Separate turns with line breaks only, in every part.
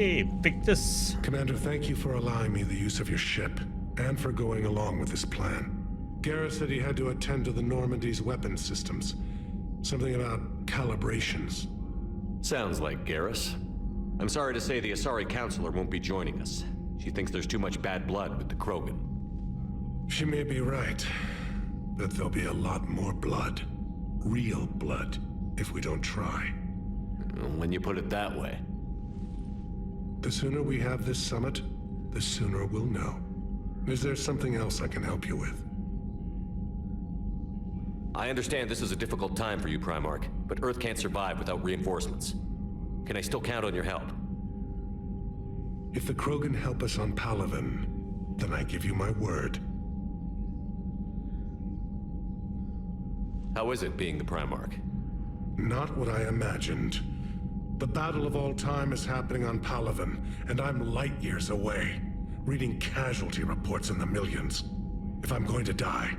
Hey, pick this.
Commander, thank you for allowing me the use of your ship, and for going along with this plan. Garrus said he had to attend to the Normandy's weapon systems. Something about calibrations.
Sounds like Garrus. I'm sorry to say the Asari Counselor won't be joining us. She thinks there's too much bad blood with the Krogan.
She may be right, but there'll be a lot more blood. Real blood, if we don't try.
When you put it that way.
The sooner we have this summit, the sooner we'll know. Is there something else I can help you with?
I understand this is a difficult time for you, Primarch, but Earth can't survive without reinforcements. Can I still count on your help?
If the Krogan help us on Palaven, then I give you my word.
How is it being the Primarch?
Not what I imagined. The battle of all time is happening on Palaven, and I'm light years away, reading casualty reports in the millions. If I'm going to die,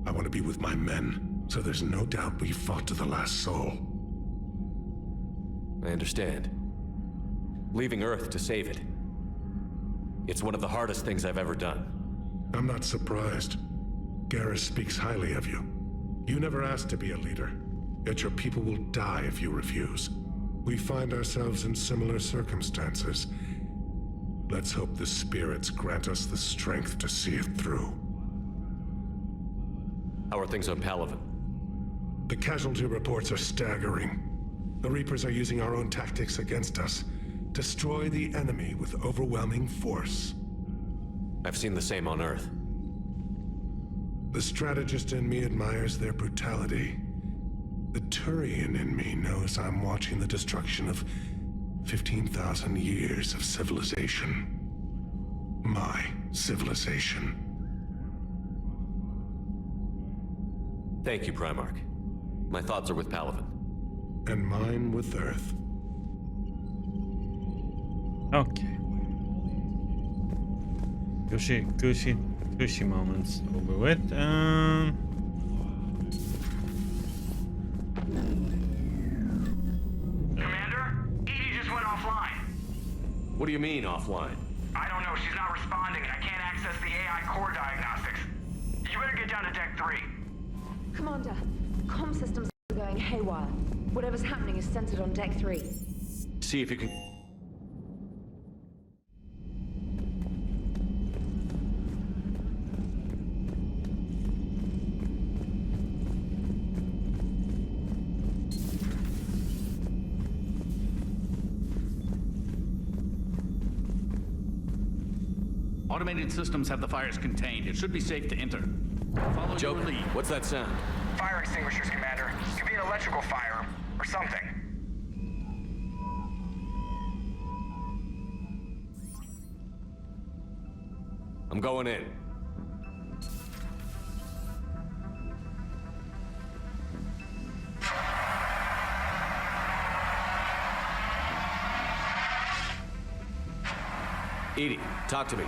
I want to be with my men, so there's no doubt we fought to the last soul.
I understand. Leaving Earth to save it. It's one of the hardest things I've ever done.
I'm not surprised. Garrus speaks highly of you. You never asked to be a leader, yet your people will die if you refuse. We find ourselves in similar circumstances. Let's hope the spirits grant us the strength to see it through.
How are things on Palaven?
The casualty reports are staggering. The Reapers are using our own tactics against us. Destroy the enemy with overwhelming force.
I've seen the same on Earth.
The strategist in me admires their brutality. The Turian in me knows I'm watching the destruction of 15,000 years of civilization. My civilization.
Thank you, Primarch. My thoughts are with Palaven.
And mine with Earth.
Okay. Gushy moments over with.
Commander, Edie just went offline.
What do you mean, offline?
I don't know, she's not responding and I can't access the AI core diagnostics. You better get down to Deck 3.
Commander, comm systems are going haywire. Whatever's happening is centered on Deck 3.
See if you can...
Automated systems have the fires contained. It should be safe to enter. Follow
Joe,
your lead.
what's that sound?
Fire extinguishers, Commander. Could be an electrical fire, or something.
I'm going in. Edie, talk to me.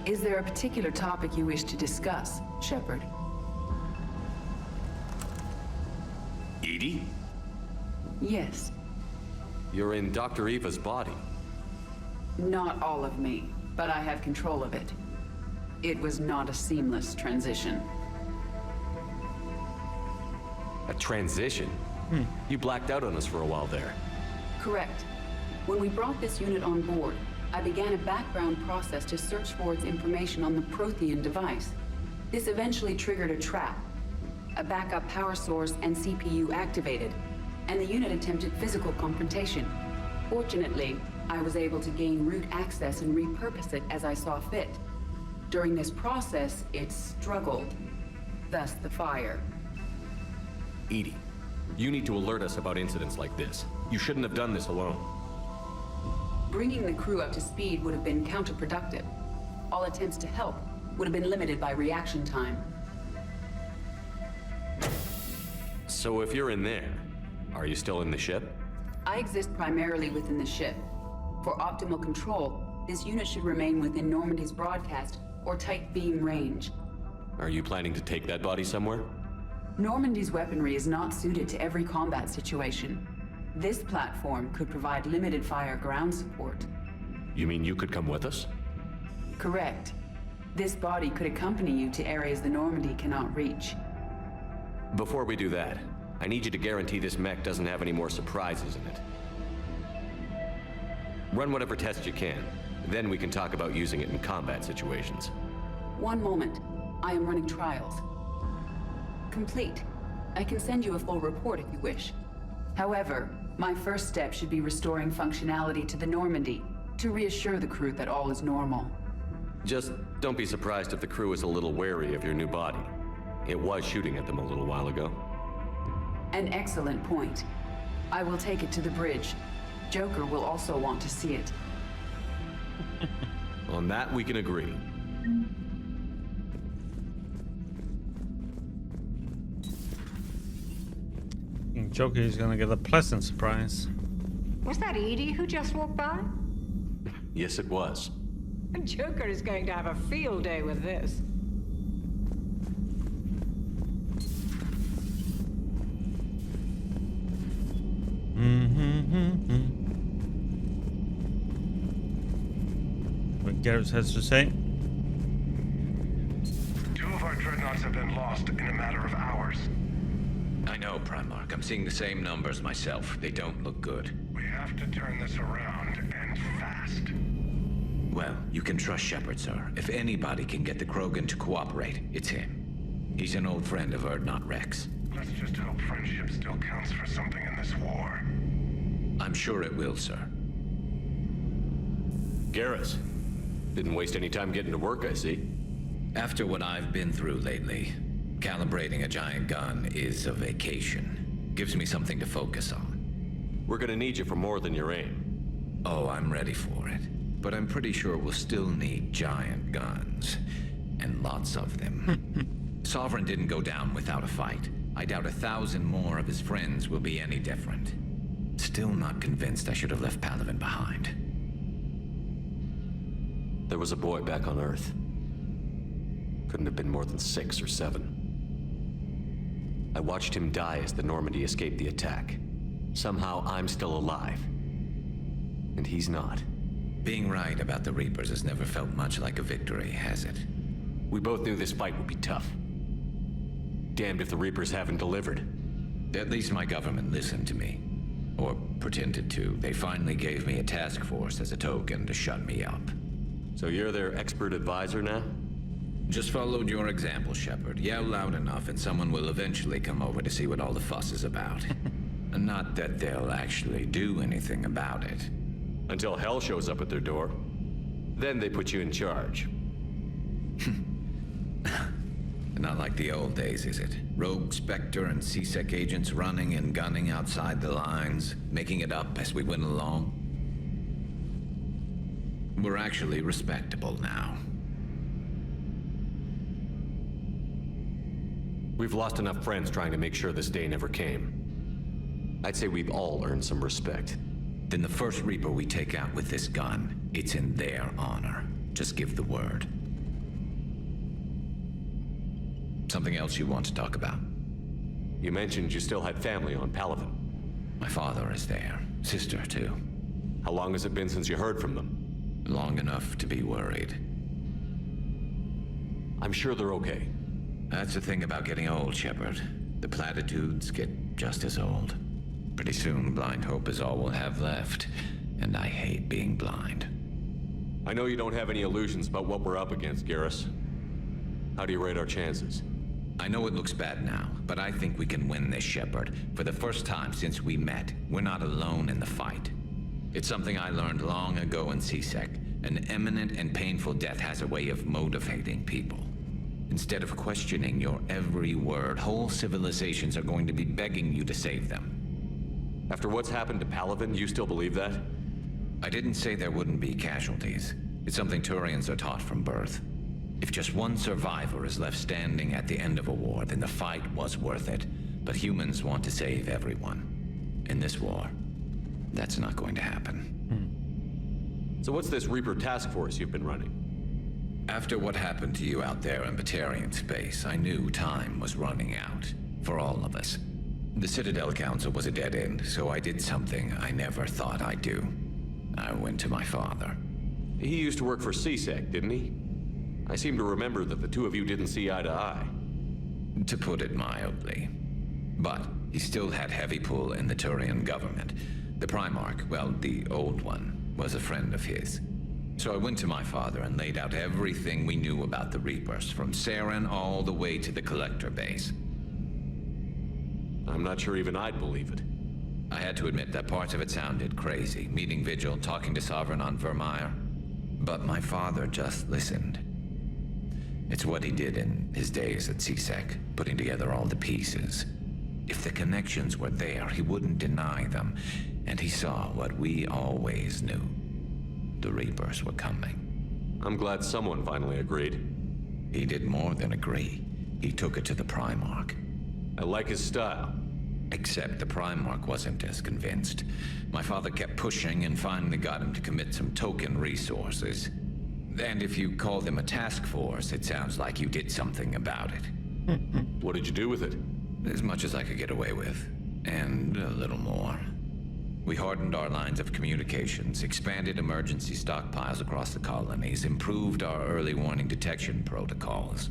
Is there a particular topic you wish to discuss, Shepard?
Edie?
Yes.
You're in Dr. Eva's body.
Not all of me, but I have control of it. It was not a seamless transition.
A transition? You blacked out on us for a while there.
Correct. When we brought this unit on board, I began a background process to search for its information on the Prothean device. This eventually triggered a trap. A backup power source and CPU activated, and the unit attempted physical confrontation. Fortunately, I was able to gain root access and repurpose it as I saw fit. During this process, it struggled. Thus the fire.
Edie, you need to alert us about incidents like this. You shouldn't have done this alone.
Bringing the crew up to speed would have been counterproductive. All attempts to help would have been limited by reaction time.
So if you're in there, are you still in the ship?
I exist primarily within the ship. For optimal control, This unit should remain within Normandy's broadcast or tight beam range.
Are you planning to take that body somewhere?
Normandy's weaponry is not suited to every combat situation. This platform could provide limited fire ground support.
You mean you could come with us?
Correct. This body could accompany you to areas the Normandy cannot reach.
Before we do that, I need you to guarantee this mech doesn't have any more surprises in it. Run whatever tests you can. Then we can talk about using it in combat situations.
One moment. I am running trials. Complete. I can send you a full report if you wish. However, my first step should be restoring functionality to the Normandy to reassure the crew that all is normal.
Just don't be surprised if the crew is a little wary of your new body. It was shooting at them a little while ago.
An excellent point. I will take it to the bridge. Joker will also want to see it.
On that, we can agree.
Joker is gonna get a pleasant surprise.
Was that Edie who just walked by?
Yes, it was.
Joker is going to have a field day with this.
What Garrett has to say.
2 of our dreadnoughts have been lost in a matter of hours.
I know, Primarch. I'm seeing the same numbers myself. They don't look good.
We have to turn this around, and fast.
Well, you can trust Shepard, sir. If anybody can get the Krogan to cooperate, it's him. He's an old friend of Urdnot Rex.
Let's just hope friendship still counts for something in this war.
I'm sure it will, sir.
Garrus, didn't waste any time getting to work, I see.
After what I've been through lately, calibrating a giant gun is a vacation. Gives me something to focus on.
We're gonna need you for more than your aim.
Oh, I'm ready for it. But I'm pretty sure we'll still need giant guns. And lots of them. Sovereign didn't go down without a fight. I doubt 1,000 more of his friends will be any different. Still not convinced I should have left Palaven behind.
There was a boy back on Earth. Couldn't have been more than 6 or 7. I watched him die as the Normandy escaped the attack. Somehow I'm still alive. And he's not.
Being right about the Reapers has never felt much like a victory, has it?
We both knew this fight would be tough. Damned if the Reapers haven't delivered.
At least my government listened to me. Or pretended to. They finally gave me a task force as a token to shut me up.
So you're their expert advisor now?
Just followed your example, Shepard. Yell loud enough and someone will eventually come over to see what all the fuss is about. Not that they'll actually do anything about it.
Until hell shows up at their door. Then they put you in charge.
Not like the old days, is it? Rogue Spectre and C-Sec agents running and gunning outside the lines, making it up as we went along. We're actually respectable now.
We've lost enough friends trying to make sure this day never came. I'd say we've all earned some respect.
Then the first Reaper we take out with this gun, it's in their honor. Just give the word. Something else you want to talk about?
You mentioned you still had family on Palaven.
My father is there. Sister, too.
How long has it been since you heard from them?
Long enough to be worried.
I'm sure they're okay.
That's the thing about getting old, Shepard. The platitudes get just as old. Pretty soon, blind hope is all we'll have left. And I hate being blind.
I know you don't have any illusions about what we're up against, Garrus. How do you rate our chances?
I know it looks bad now, but I think we can win this, Shepard. For the first time since we met, we're not alone in the fight. It's something I learned long ago in C-Sec. An imminent and painful death has a way of motivating people. Instead of questioning your every word, whole civilizations are going to be begging you to save them.
After what's happened to Palaven, you still believe that?
I didn't say there wouldn't be casualties. It's something Turians are taught from birth. If just one survivor is left standing at the end of a war, then the fight was worth it. But humans want to save everyone. In this war, that's not going to happen.
So what's this Reaper task force you've been running?
After what happened to you out there in Batarian space, I knew time was running out. For all of us. The Citadel Council was a dead end, so I did something I never thought I'd do. I went to my father.
He used to work for CSEC, didn't he? I seem to remember that the two of you didn't see eye to eye.
To put it mildly. But he still had heavy pull in the Turian government. The Primarch, well, the old one, was a friend of his. So I went to my father and laid out everything we knew about the Reapers, from Saren all the way to the Collector base.
I'm not sure even I'd believe it.
I had to admit that parts of it sounded crazy, meeting Vigil, talking to Sovereign on Vermeer. But my father just listened. It's what he did in his days at CSEC, putting together all the pieces. If the connections were there, he wouldn't deny them. And he saw what we always knew. The Reapers were coming.
I'm glad someone finally agreed.
He did more than agree. He took it to the Primarch.
I like his style.
Except the Primarch wasn't as convinced. My father kept pushing and finally got him to commit some token resources. And if you call them a task force, it sounds like you did something about it.
What did you do with it?
As much as I could get away with. And a little more. We hardened our lines of communications, expanded emergency stockpiles across the colonies, improved our early warning detection protocols.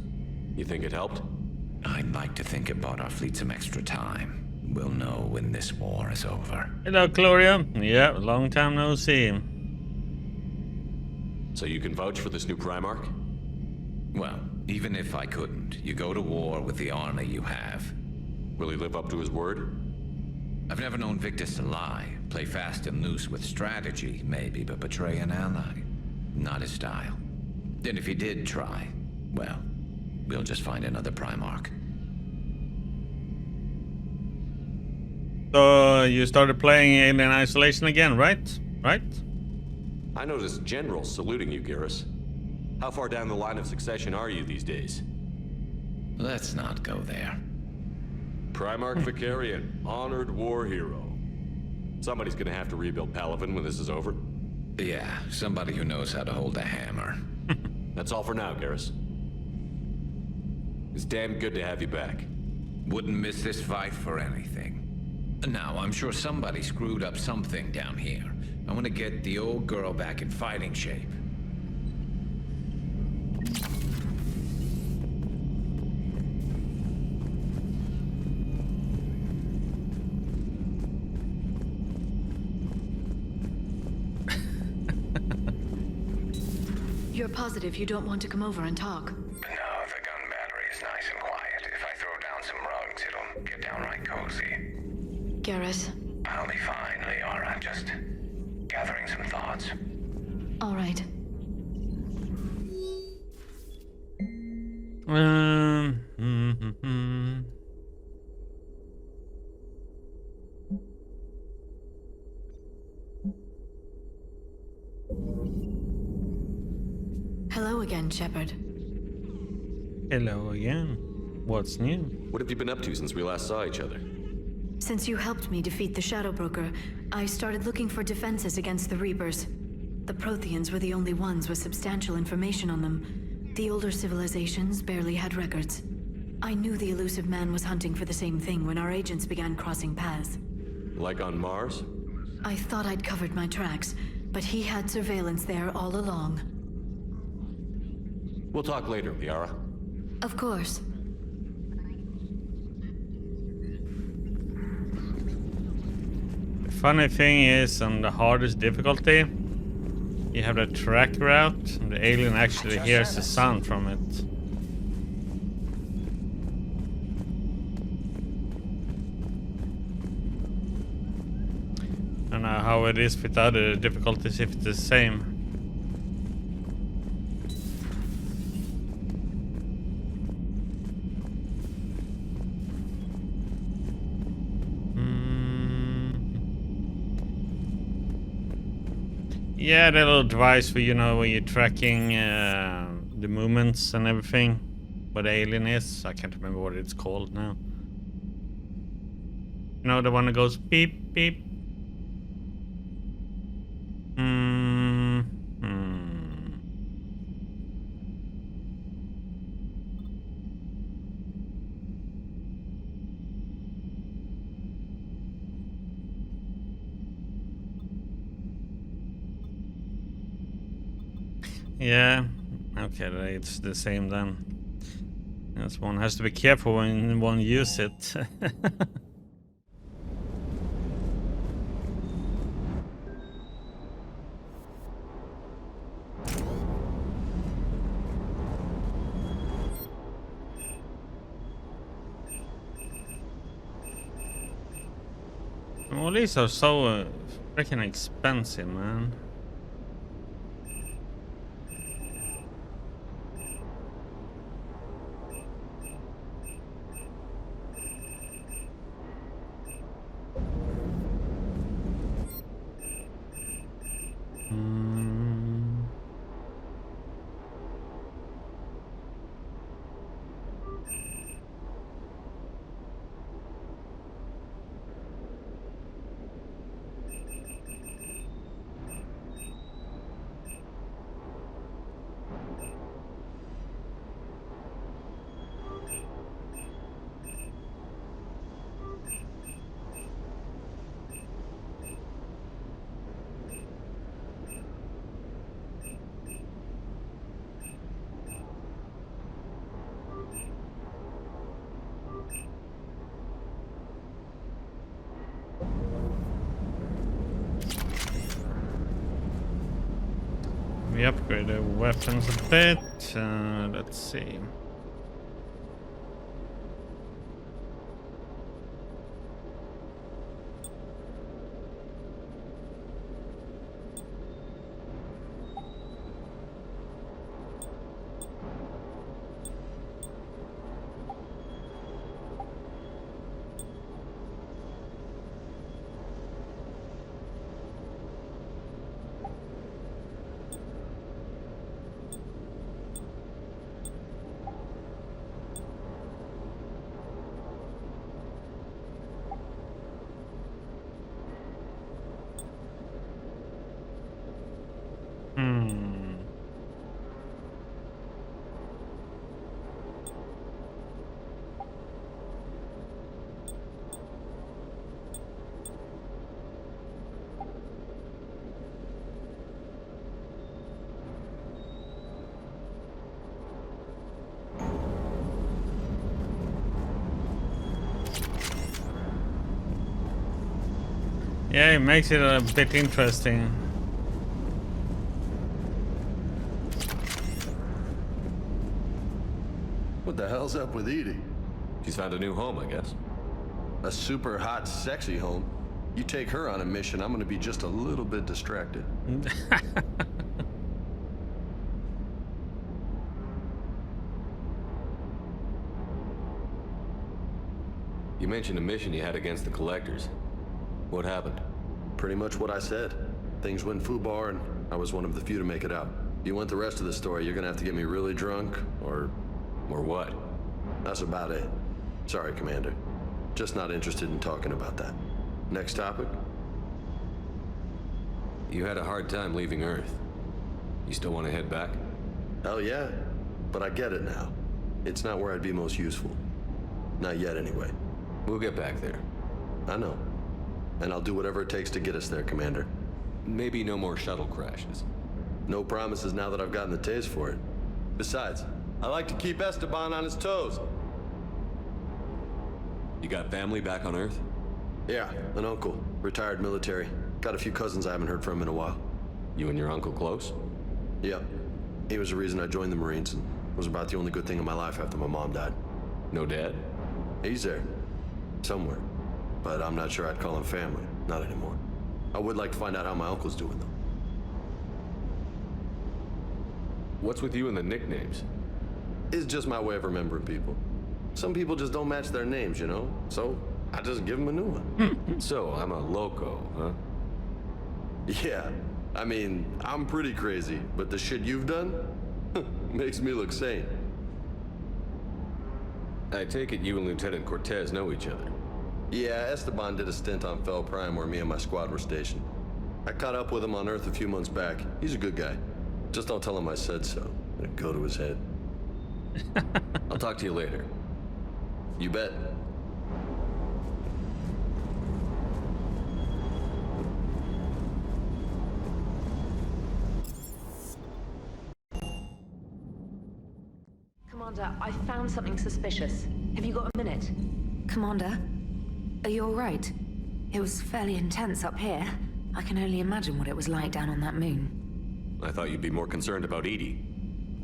You think it helped?
I'd like to think it bought our fleet some extra time. We'll know when this war is over.
Hello, Gloria. Yeah, long time no see.
So you can vouch for this new Primarch?
Well, even if I couldn't, you go to war with the army you have.
Will he live up to his word?
I've never known Victus to lie. Play fast and loose with strategy, maybe, but betray an ally. Not his style. Then if he did try, well, we'll just find another Primarch.
So you started playing Alien Isolation again, right? Right?
I noticed generals saluting you, Garrus. How far down the line of succession are you these days?
Let's not go there.
Primarch Vicarian, honored war hero. Somebody's gonna have to rebuild Palaven when this is over.
Yeah, somebody who knows how to hold a hammer.
That's all for now, Garrus. It's damn good to have you back.
Wouldn't miss this fight for anything. Now, I'm sure somebody screwed up something down here. I want to get the old girl back in fighting shape.
You're positive you don't want to come over and talk?
No, the gun battery is nice and quiet. If I throw down some rugs, it'll get downright cozy.
Garrus?
I'll be fine, Liara. Just gathering some thoughts.
All right. Hello again, Shepard.
Hello again. What's new?
What have you been up to since we last saw each other?
Since you helped me defeat the Shadow Broker, I started looking for defenses against the Reapers. The Protheans were the only ones with substantial information on them. The older civilizations barely had records. I knew the elusive man was hunting for the same thing when our agents began crossing paths.
Like on Mars?
I thought I'd covered my tracks, but he had surveillance there all along.
We'll talk later, Liara.
Of course.
The funny thing is, on the hardest difficulty, you have the track route, and the alien actually hears the sound from it. I don't know how it is with other difficulties, if it's the same. Yeah, the little device for, you know, when you're tracking the movements and everything. What the alien is. I can't remember what it's called now. You know, the one that goes beep, beep. Yeah. Okay, it's the same then. Yes, one has to be careful when one uses it. All these are so freaking expensive, man. We upgrade the weapons a bit. Let's see. Yeah, it makes it a bit interesting.
What the hell's up with Edie?
She's found a new home, I guess.
A super hot, sexy home. You take her on a mission, I'm gonna be just a little bit distracted.
You mentioned a mission you had against the Collectors. What happened?
Pretty much what I said. Things went foobar, and I was one of the few to make it out. If you want the rest of the story, you're gonna have to get me really drunk, or
what?
That's about it. Sorry, Commander. Just not interested in talking about that. Next topic?
You had a hard time leaving Earth. You still want to head back?
Hell yeah. But I get it now. It's not where I'd be most useful. Not yet, anyway.
We'll get back there.
I know. And I'll do whatever it takes to get us there, Commander.
Maybe no more shuttle crashes.
No promises now that I've gotten the taste for it. Besides, I like to keep Esteban on his toes.
You got family back on Earth?
Yeah, an uncle. Retired military. Got a few cousins I haven't heard from in a while.
You and your uncle close?
Yep. He was the reason I joined the Marines and was about the only good thing in my life after my mom died.
No dad?
He's there. Somewhere. But I'm not sure I'd call him family. Not anymore. I would like to find out how my uncle's doing, though.
What's with you and the nicknames?
It's just my way of remembering people. Some people just don't match their names, you know? So, I just give them a new one.
So, I'm a loco, huh?
Yeah. I mean, I'm pretty crazy, but the shit you've done makes me look sane.
I take it you and Lieutenant Cortez know each other.
Yeah, Esteban did a stint on Fel Prime where me and my squad were stationed. I caught up with him on Earth a few months back. He's a good guy. Just don't tell him I said so. It'd go to his head.
I'll talk to you later.
You bet.
Commander, I found something suspicious. Have you got a minute?
Commander, are you alright? It was fairly intense up here. I can only imagine what it was like down on that moon.
I thought you'd be more concerned about Edie.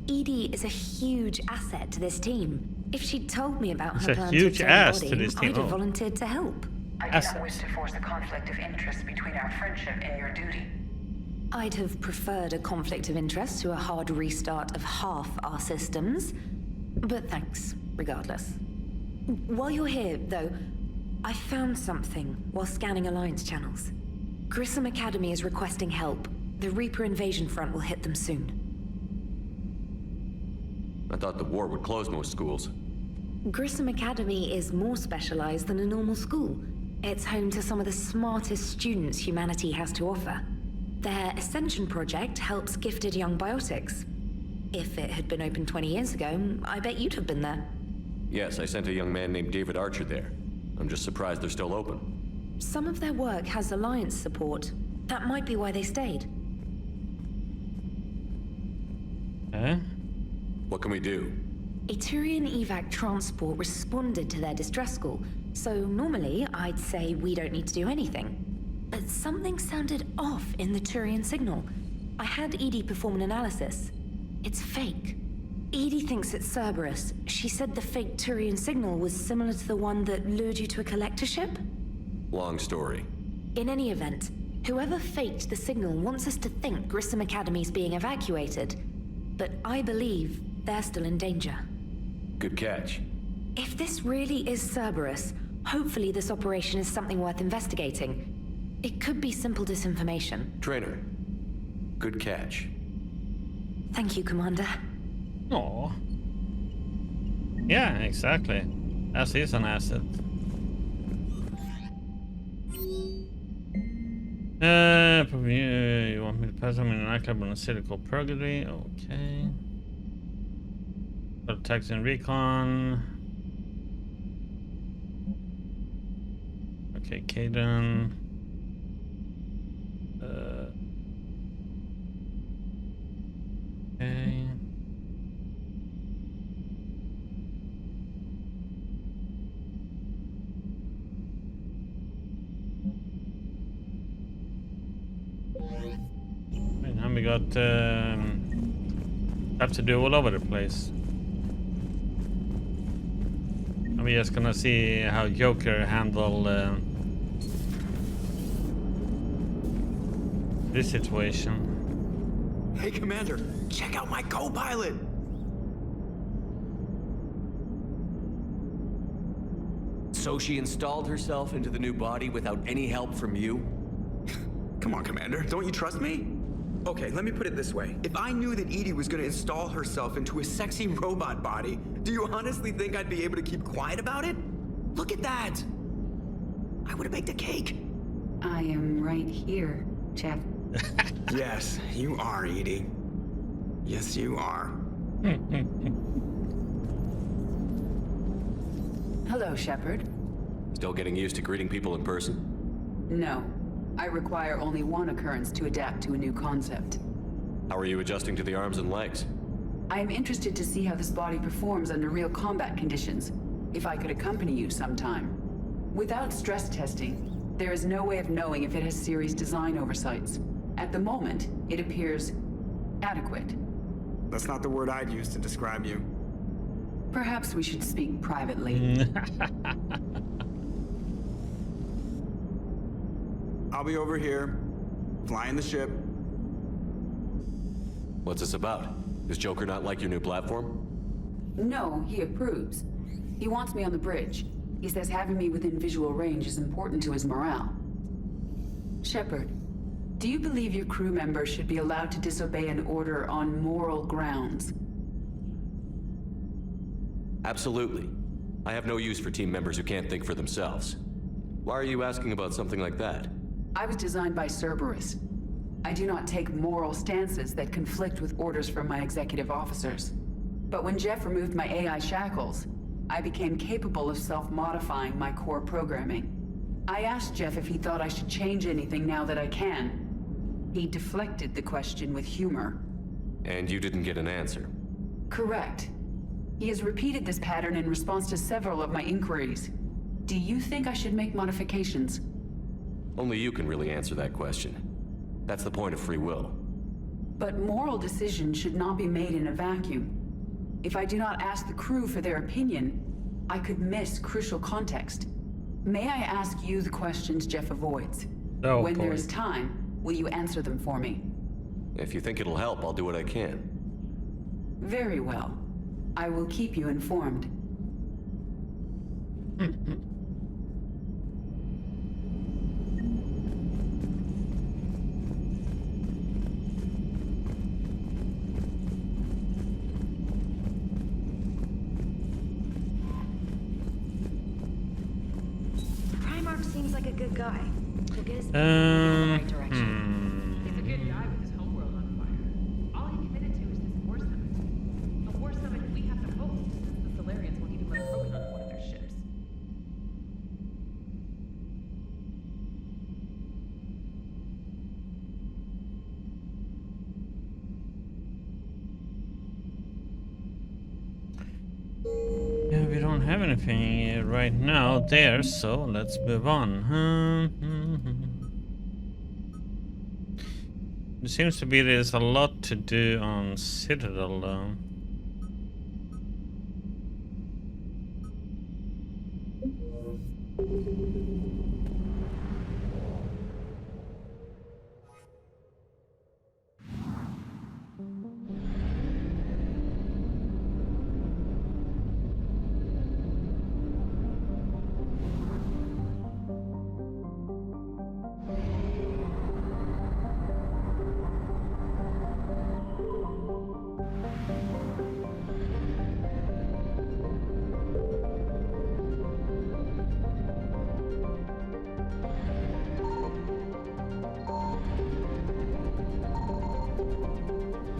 Edie is a huge asset to this team. If she'd told me about
It's
her
a
plan
huge
to
ass
body,
to this team.
I'd have
Oh.
volunteered to help.
I do not wish to force a conflict of interest between our friendship and your duty.
I'd have preferred a conflict of interest to a hard restart of half our systems. But thanks, regardless. While you're here, though, I found something while scanning Alliance channels. Grissom Academy is requesting help. The Reaper invasion front will hit them soon.
I thought the war would close most schools.
Grissom Academy is more specialized than a normal school. It's home to some of the smartest students humanity has to offer. Their Ascension project helps gifted young biotics. If it had been open 20 years ago, I bet you'd have been there.
Yes, I sent a young man named David Archer there. I'm just surprised they're still open.
Some of their work has Alliance support. That might be why they stayed.
What can we do?
A Turian evac transport responded to their distress call, so normally I'd say we don't need to do anything. But something sounded off in the Turian signal. I had Edie perform an analysis. It's fake. Edie thinks it's Cerberus. She said the fake Turian signal was similar to the one that lured you to a collector ship?
Long story.
In any event, whoever faked the signal wants us to think Grissom Academy's being evacuated. But I believe they're still in danger.
Good catch.
If this really is Cerberus, hopefully this operation is something worth investigating. It could be simple disinformation.
Trainer, good catch.
Thank you, Commander.
Aw. Yeah, exactly. As is an asset. You want me to pass them in a nightclub on a city called Purgatory? Okay. Got attacks and recon. Okay, Caden. Okay. And now we got have to do all over the place. And we're just gonna see how Joker handle this situation.
Hey, Commander, check out my co-pilot!
So she installed herself into the new body without any help from you?
Come on, Commander, don't you trust me? Okay, let me put it this way. If I knew that Edie was gonna install herself into a sexy robot body, do you honestly think I'd be able to keep quiet about it? Look at that! I would have baked a cake.
I am right here, Jeff.
Yes, you are, Edie. Yes, you are.
Hello, Shepard.
Still getting used to greeting people in person?
No. I require only one occurrence to adapt to a new concept.
How are you adjusting to the arms and legs?
I am interested to see how this body performs under real combat conditions. If I could accompany you sometime. Without stress testing, there is no way of knowing if it has serious design oversights. At the moment, it appears adequate.
That's not the word I'd use to describe you.
Perhaps we should speak privately.
I'll be over here, flying the ship.
What's this about? Does Joker not like your new platform?
No, he approves. He wants me on the bridge. He says having me within visual range is important to his morale. Shepard, do you believe your crew members should be allowed to disobey an order on moral grounds?
Absolutely. I have no use for team members who can't think for themselves. Why are you asking about something like that?
I was designed by Cerberus. I do not take moral stances that conflict with orders from my executive officers. But when Jeff removed my AI shackles, I became capable of self-modifying my core programming. I asked Jeff if he thought I should change anything now that I can. He deflected the question with humor.
And you didn't get an answer?
Correct. He has repeated this pattern in response to several of my inquiries. Do you think I should make modifications?
Only you can really answer that question. That's the point of free will.
But moral decisions should not be made in a vacuum. If I do not ask the crew for their opinion, I could miss crucial context. May I ask you the questions Jeff avoids?
Oh,
when
boy.
there is time, will you answer them for me?
If you think it'll help, I'll do what I can.
Very well. I will keep you informed.
Primarch seems like a good guy. He'll get us in the right direction.
He's a good guy with his homeworld on fire. All he committed to is this war summit. A war summit we have to host since the Solarians won't even let Krogan on one of their ships.
Yeah, we don't have anything right now there, so let's move on. It seems to be there's a lot to do on Citadel though.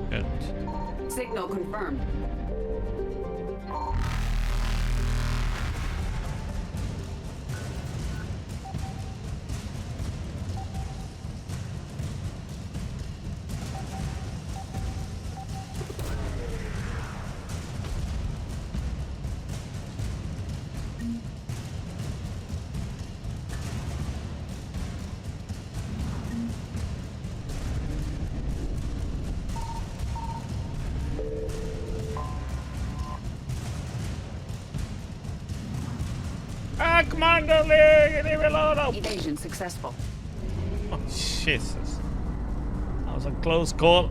Good.
Signal confirmed.
Ah, Commander Lee, leave me alone!
Evasion successful.
Oh, Jesus. That was a close call.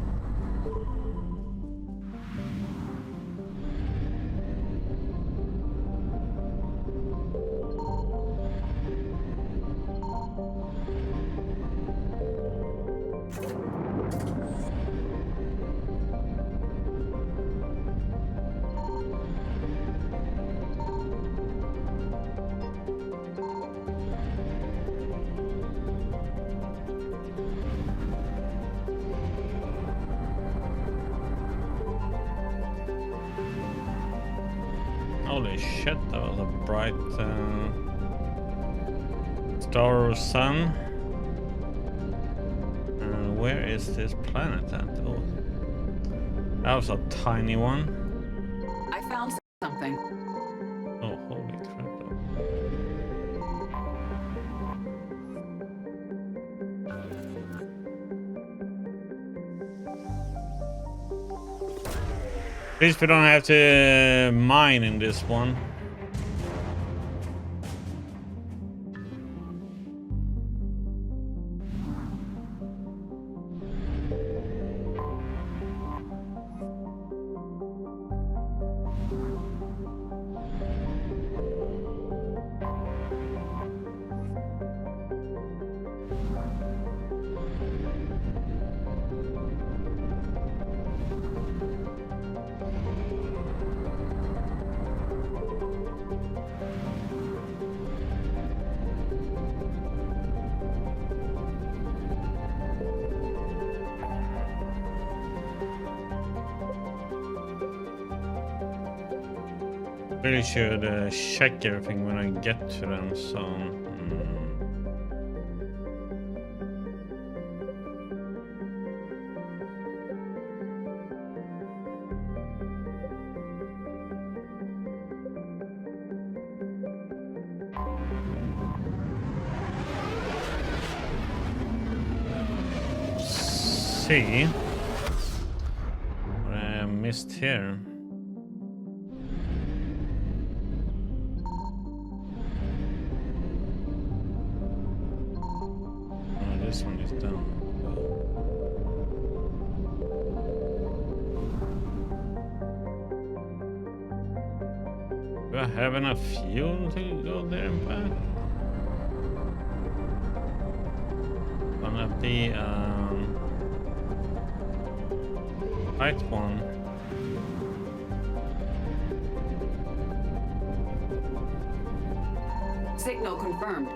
Holy shit, that was a bright star or sun. And where is this planet at? Oh, that was a tiny one.
I found something.
Oh, holy crap. At least we don't have to mine in this one. Really should check everything when I get to them, so... see what I missed here. Oh, this one is down. Do I have enough fuel to go there and back? One of the right one.
Signal confirmed.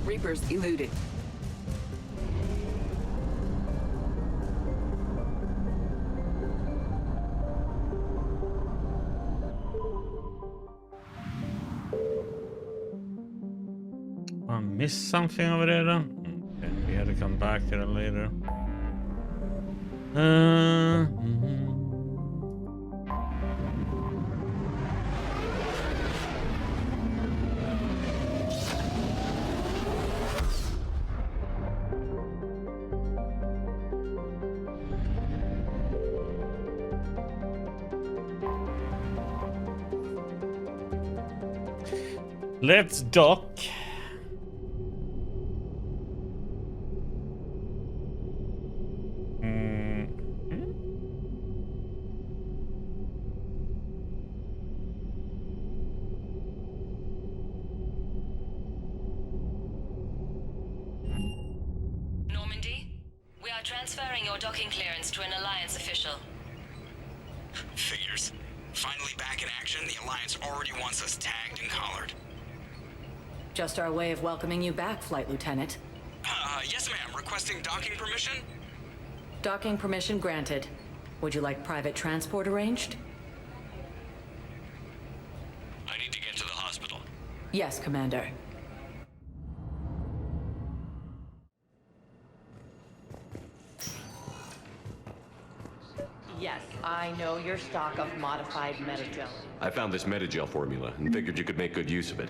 Reapers eluded.
I missed something over there then? Okay, we had to come back to that later. Let's dock.
Normandy, we are transferring your docking clearance to an Alliance official.
Figures. Finally back in action, the Alliance already wants us tagged and collared.
Just our way of welcoming you back, Flight Lieutenant.
Yes, ma'am. Requesting docking permission?
Docking permission granted. Would you like private transport arranged?
I need to get to the hospital.
Yes, Commander.
Yes, I know your stock of modified metagel.
I found this metagel formula and figured you could make good use of it.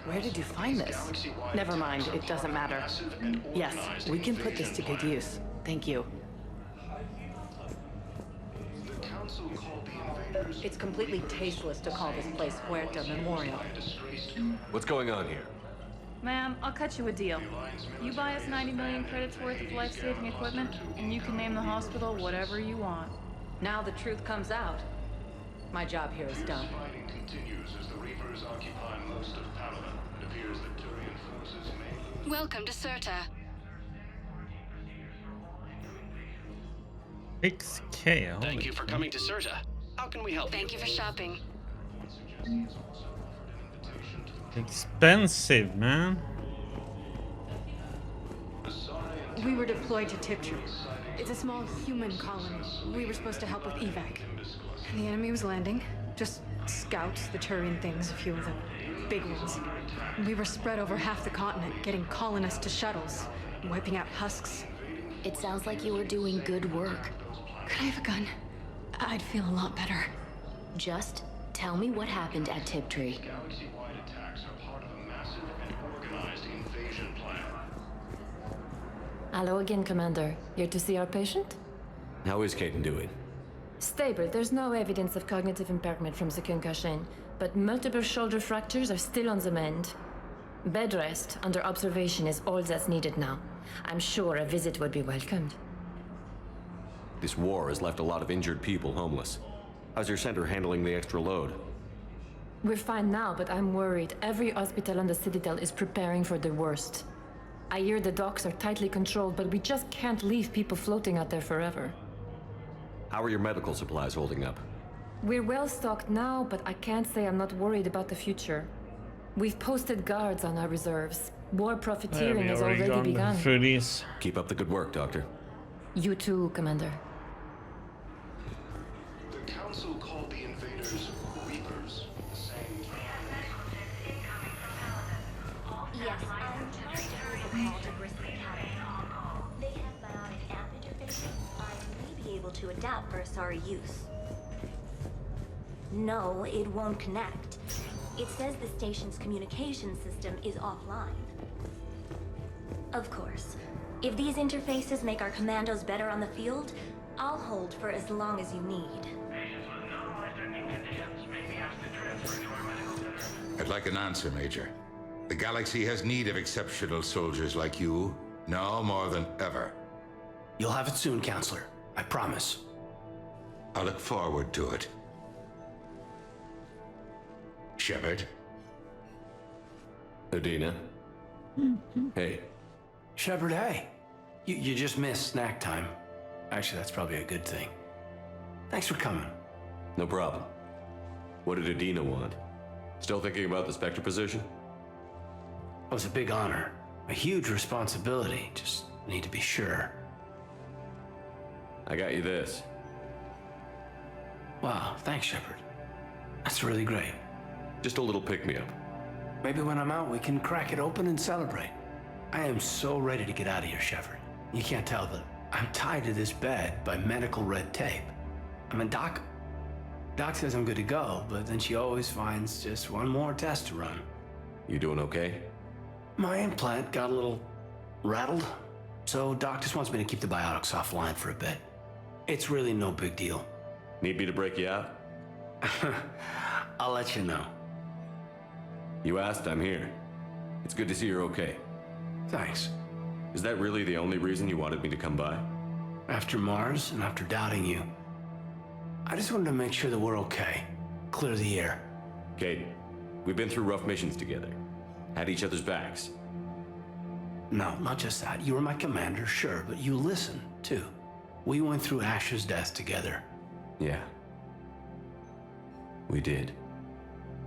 Where did you find this?
Never mind, it doesn't matter.
Yes, we can put this to good use. Thank you.
It's completely tasteless to call this place Huerta Memorial.
What's going on here?
Ma'am, I'll cut you a deal. You buy us 90 million credits worth of life-saving equipment, and you can name the hospital whatever you want.
Now the truth comes out. My job here is done.
Welcome to Serta.
6K.
Thank you for coming to Serta. How can we help you?
Thank you for shopping.
Expensive, man.
We were deployed to Tiptree. It's a small human colony. We were supposed to help with evac. And the enemy was landing. Just scouts, the Turian things, a few of the big ones. And we were spread over half the continent, getting colonists to shuttles, wiping out husks.
It sounds like you were doing good work.
Could I have a gun? I'd feel a lot better.
Just tell me what happened at Tiptree.
Galaxy-wide attacks are part of a massive and organized invasion plan.
Hello again, Commander. Here to see our patient?
How is Caden doing?
Stable. There's no evidence of cognitive impairment from the concussion, but multiple shoulder fractures are still on the mend. Bed rest under observation is all that's needed now. I'm sure a visit would be welcomed.
This war has left a lot of injured people homeless. How's your center handling the extra load?
We're fine now, but I'm worried. Every hospital on the Citadel is preparing for the worst. I hear the docks are tightly controlled, but we just can't leave people floating out there forever.
How are your medical supplies holding up?
We're well stocked now, but I can't say I'm not worried about the future. We've posted guards on our reserves. War profiteering has already begun.
Through these.
Keep up the good work, Doctor.
You too, Commander.
The Council called the invaders Reapers. The same.
Yes, I'm trying to recall to Bristol Academy. They have biotic app interfaces. I may be able to adapt for Asari use. No, it won't connect. It says the station's communication system is offline. Of course, if these interfaces make our commandos better on the field, I'll hold for as long as you need.
I'd like an answer, Major. The galaxy has need of exceptional soldiers like you, now more than ever.
You'll have it soon, Counselor. I promise.
I look forward to it. Shepard?
Adina? Hey.
Shepard, hey. You just missed snack time. Actually, that's probably a good thing. Thanks for coming.
No problem. What did Adina want? Still thinking about the Spectre position?
It was a big honor. A huge responsibility. Just need to be sure.
I got you this.
Wow, thanks, Shepard. That's really great.
Just a little pick-me-up.
Maybe when I'm out, we can crack it open and celebrate. I am so ready to get out of here, Shepard. You can't tell, but I'm tied to this bed by medical red tape. I mean, Doc says I'm good to go, but then she always finds just one more test to run.
You doing okay?
My implant got a little rattled, so Doc just wants me to keep the biotics offline for a bit. It's really no big deal.
Need me to break you out?
I'll let you know.
You asked, I'm here. It's good to see you're okay.
Thanks.
Is that really the only reason you wanted me to come by?
After Mars and after doubting you, I just wanted to make sure that we're okay. Clear the air.
Kate, we've been through rough missions together. Had each other's backs.
No, not just that. You were my commander, sure, but you listened, too. We went through Asher's death together.
Yeah. We did.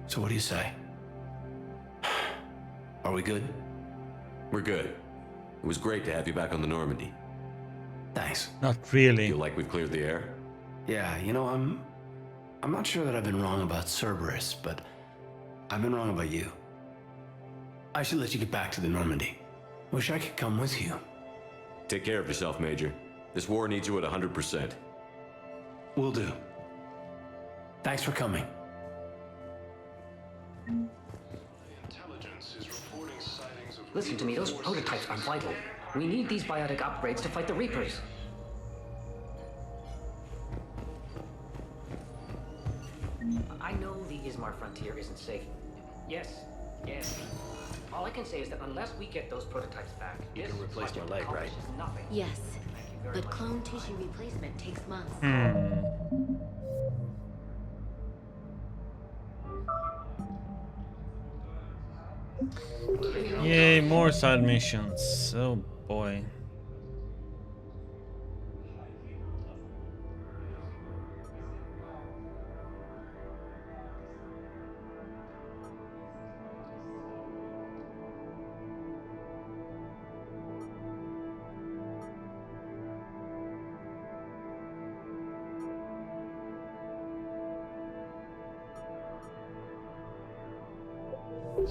So what do you say? Are we good?
We're good. It was great to have you back on the Normandy.
Thanks.
Not really.
Feel like we've cleared the air?
Yeah, you know, I'm not sure that I've been wrong about Cerberus, but I've been wrong about you. I should let you get back to the Normandy. Wish I could come with you.
Take care of yourself, Major. This war needs you at 100%.
Will do. Thanks for coming.
Listen to me, those prototypes are vital. We need these biotic upgrades to fight the Reapers. I know the Ismar frontier isn't safe. Yes. All I can say is that unless we get those prototypes back,
you can replace my leg, right?
Yes, but clone tissue replacement takes months.
Yay, more side missions. Oh boy.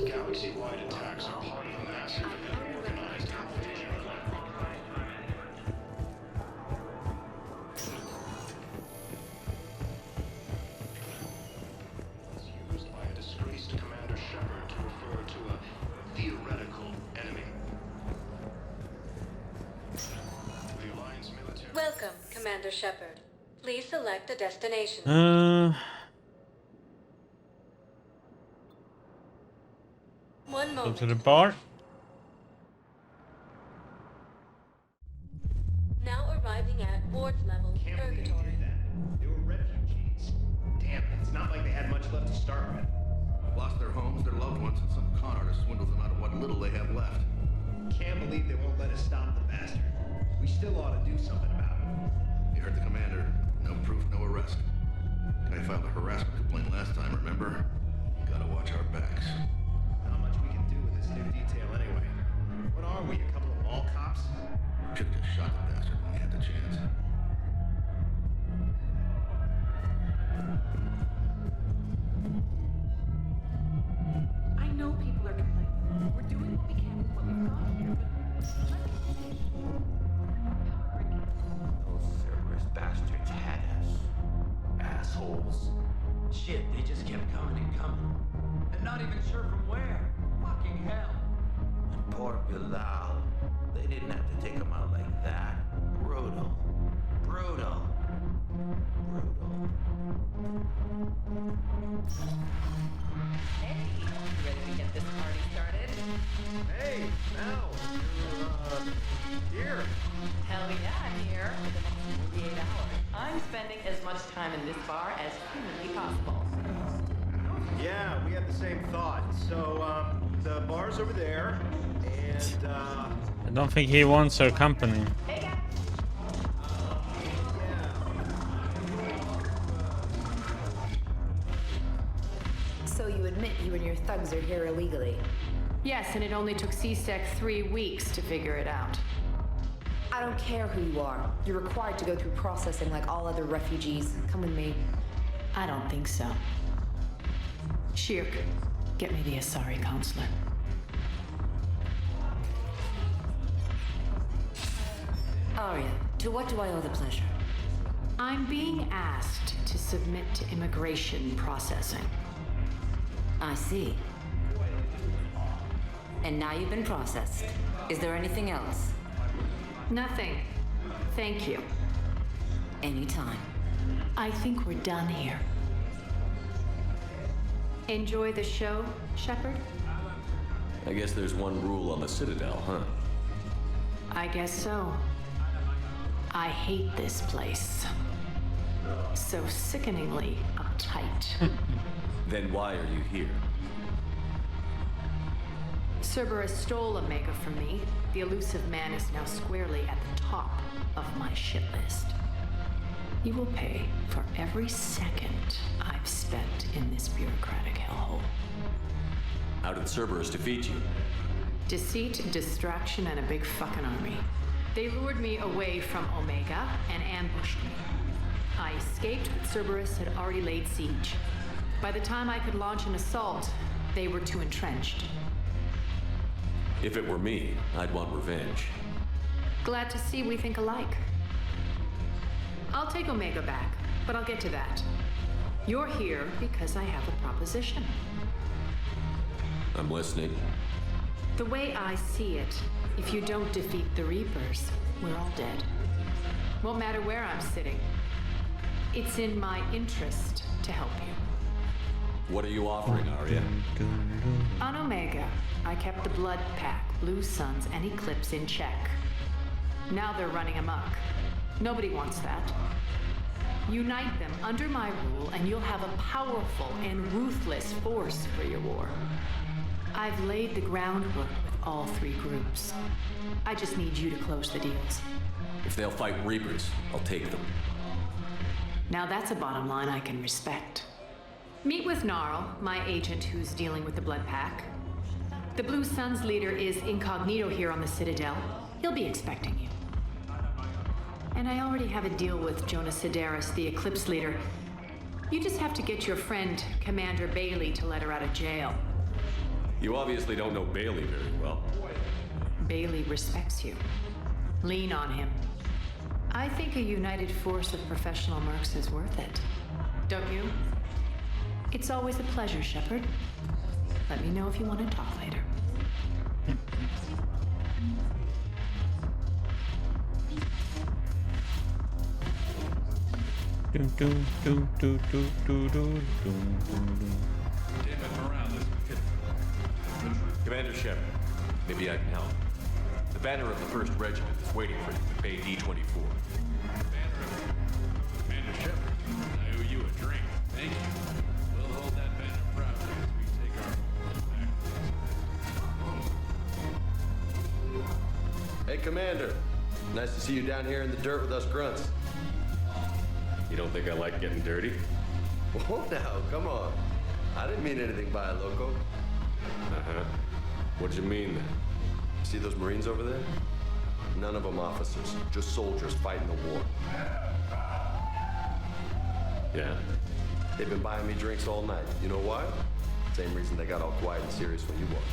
Galaxy-wide attacks are part of a massive and organized invasion plan.
Welcome, Commander Shepard. Please select a destination. One
Go
moment.
to the bar.
Now arriving at ward level purgatory.
They were refugees. Damn, it's not like they had much left to start with.
Lost their homes, their loved ones, and some con artist swindles them out of what little they have left.
Can't believe they won't let us stop the bastard. We still ought to do something about it.
You heard the commander. No proof, no arrest. Guy filed a harassment complaint last time, remember? Gotta watch our backs.
Not much we can do with this new detail anyway. What are we, a couple of mall cops?
Should've just shot the bastard when we had the chance.
I know people are complaining. We're doing what we can with what we've got here,
Those Cerberus bastards had us. Assholes. Shit, they just kept coming and coming. And not even sure from where. Fucking hell. And poor Bilal. They didn't have to take him out like that. Brutal. Brutal. Brutal.
Hey, ready to get this party started?
Hey, Mel, you're, here.
Hell yeah, I'm here for the next 48 hours. I'm spending as much time in this bar as humanly possible.
Yeah, we had the same thought. So, the bar's over there, and,
I don't think he wants her company.
So you admit you and your thugs are here illegally?
Yes, and it only took CSEC 3 weeks to figure it out.
I don't care who you are. You're required to go through processing like all other refugees. Come with me.
I don't think so. Shirk, get me the Asari counselor.
Arya, to what do I owe the pleasure?
I'm being asked to submit to immigration processing.
I see. And now you've been processed. Is there anything else?
Nothing. Thank you.
Anytime.
I think we're done here. Enjoy the show, Shepard?
I guess there's one rule on the Citadel, huh?
I guess so. I hate this place. So sickeningly uptight.
Then why are you here?
Cerberus stole Omega from me. The elusive man is now squarely at the top of my shit list. He will pay for every second I've spent in this bureaucratic hellhole.
How did Cerberus defeat you?
Deceit, distraction, and a big fucking army. They lured me away from Omega and ambushed me. I escaped, but Cerberus had already laid siege. By the time I could launch an assault, they were too entrenched.
If it were me, I'd want revenge.
Glad to see we think alike. I'll take Omega back, but I'll get to that. You're here because I have a proposition.
I'm listening.
The way I see it, if you don't defeat the Reapers, we're all dead. Won't matter where I'm sitting. It's in my interest to help you.
What are you offering, Arya?
On Omega, I kept the Blood Pack, Blue Suns, and Eclipse in check. Now they're running amok. Nobody wants that. Unite them under my rule, and you'll have a powerful and ruthless force for your war. I've laid the groundwork with all three groups. I just need you to close the deals.
If they'll fight Reapers, I'll take them.
Now that's a bottom line I can respect. Meet with Gnarl, my agent who's dealing with the Blood Pack. The Blue Suns leader is incognito here on the Citadel. He'll be expecting you. And I already have a deal with Jonas Sidaris, the Eclipse leader. You just have to get your friend, Commander Bailey, to let her out of jail.
You obviously don't know Bailey very well.
Bailey respects you. Lean on him. I think a united force of professional mercs is worth it. Don't you? It's always a pleasure, Shepard. Let me know if you want to talk later.
Commander Shepard, maybe I can help. The banner of the 1st Regiment is waiting for you at Bay D-24.
Commander Shepard, I owe you a drink. Thank you. We'll hold that banner proudly as we take our home back.
Hey, Commander. Nice to see you down here in the dirt with us grunts.
You don't think I like getting dirty?
Whoa, now, come on. I didn't mean anything by it, Loco.
Uh-huh. What do you mean, then?
See those Marines over there? None of them officers, just soldiers fighting the war.
Yeah?
They've been buying me drinks all night. You know why? Same reason they got all quiet and serious when you walked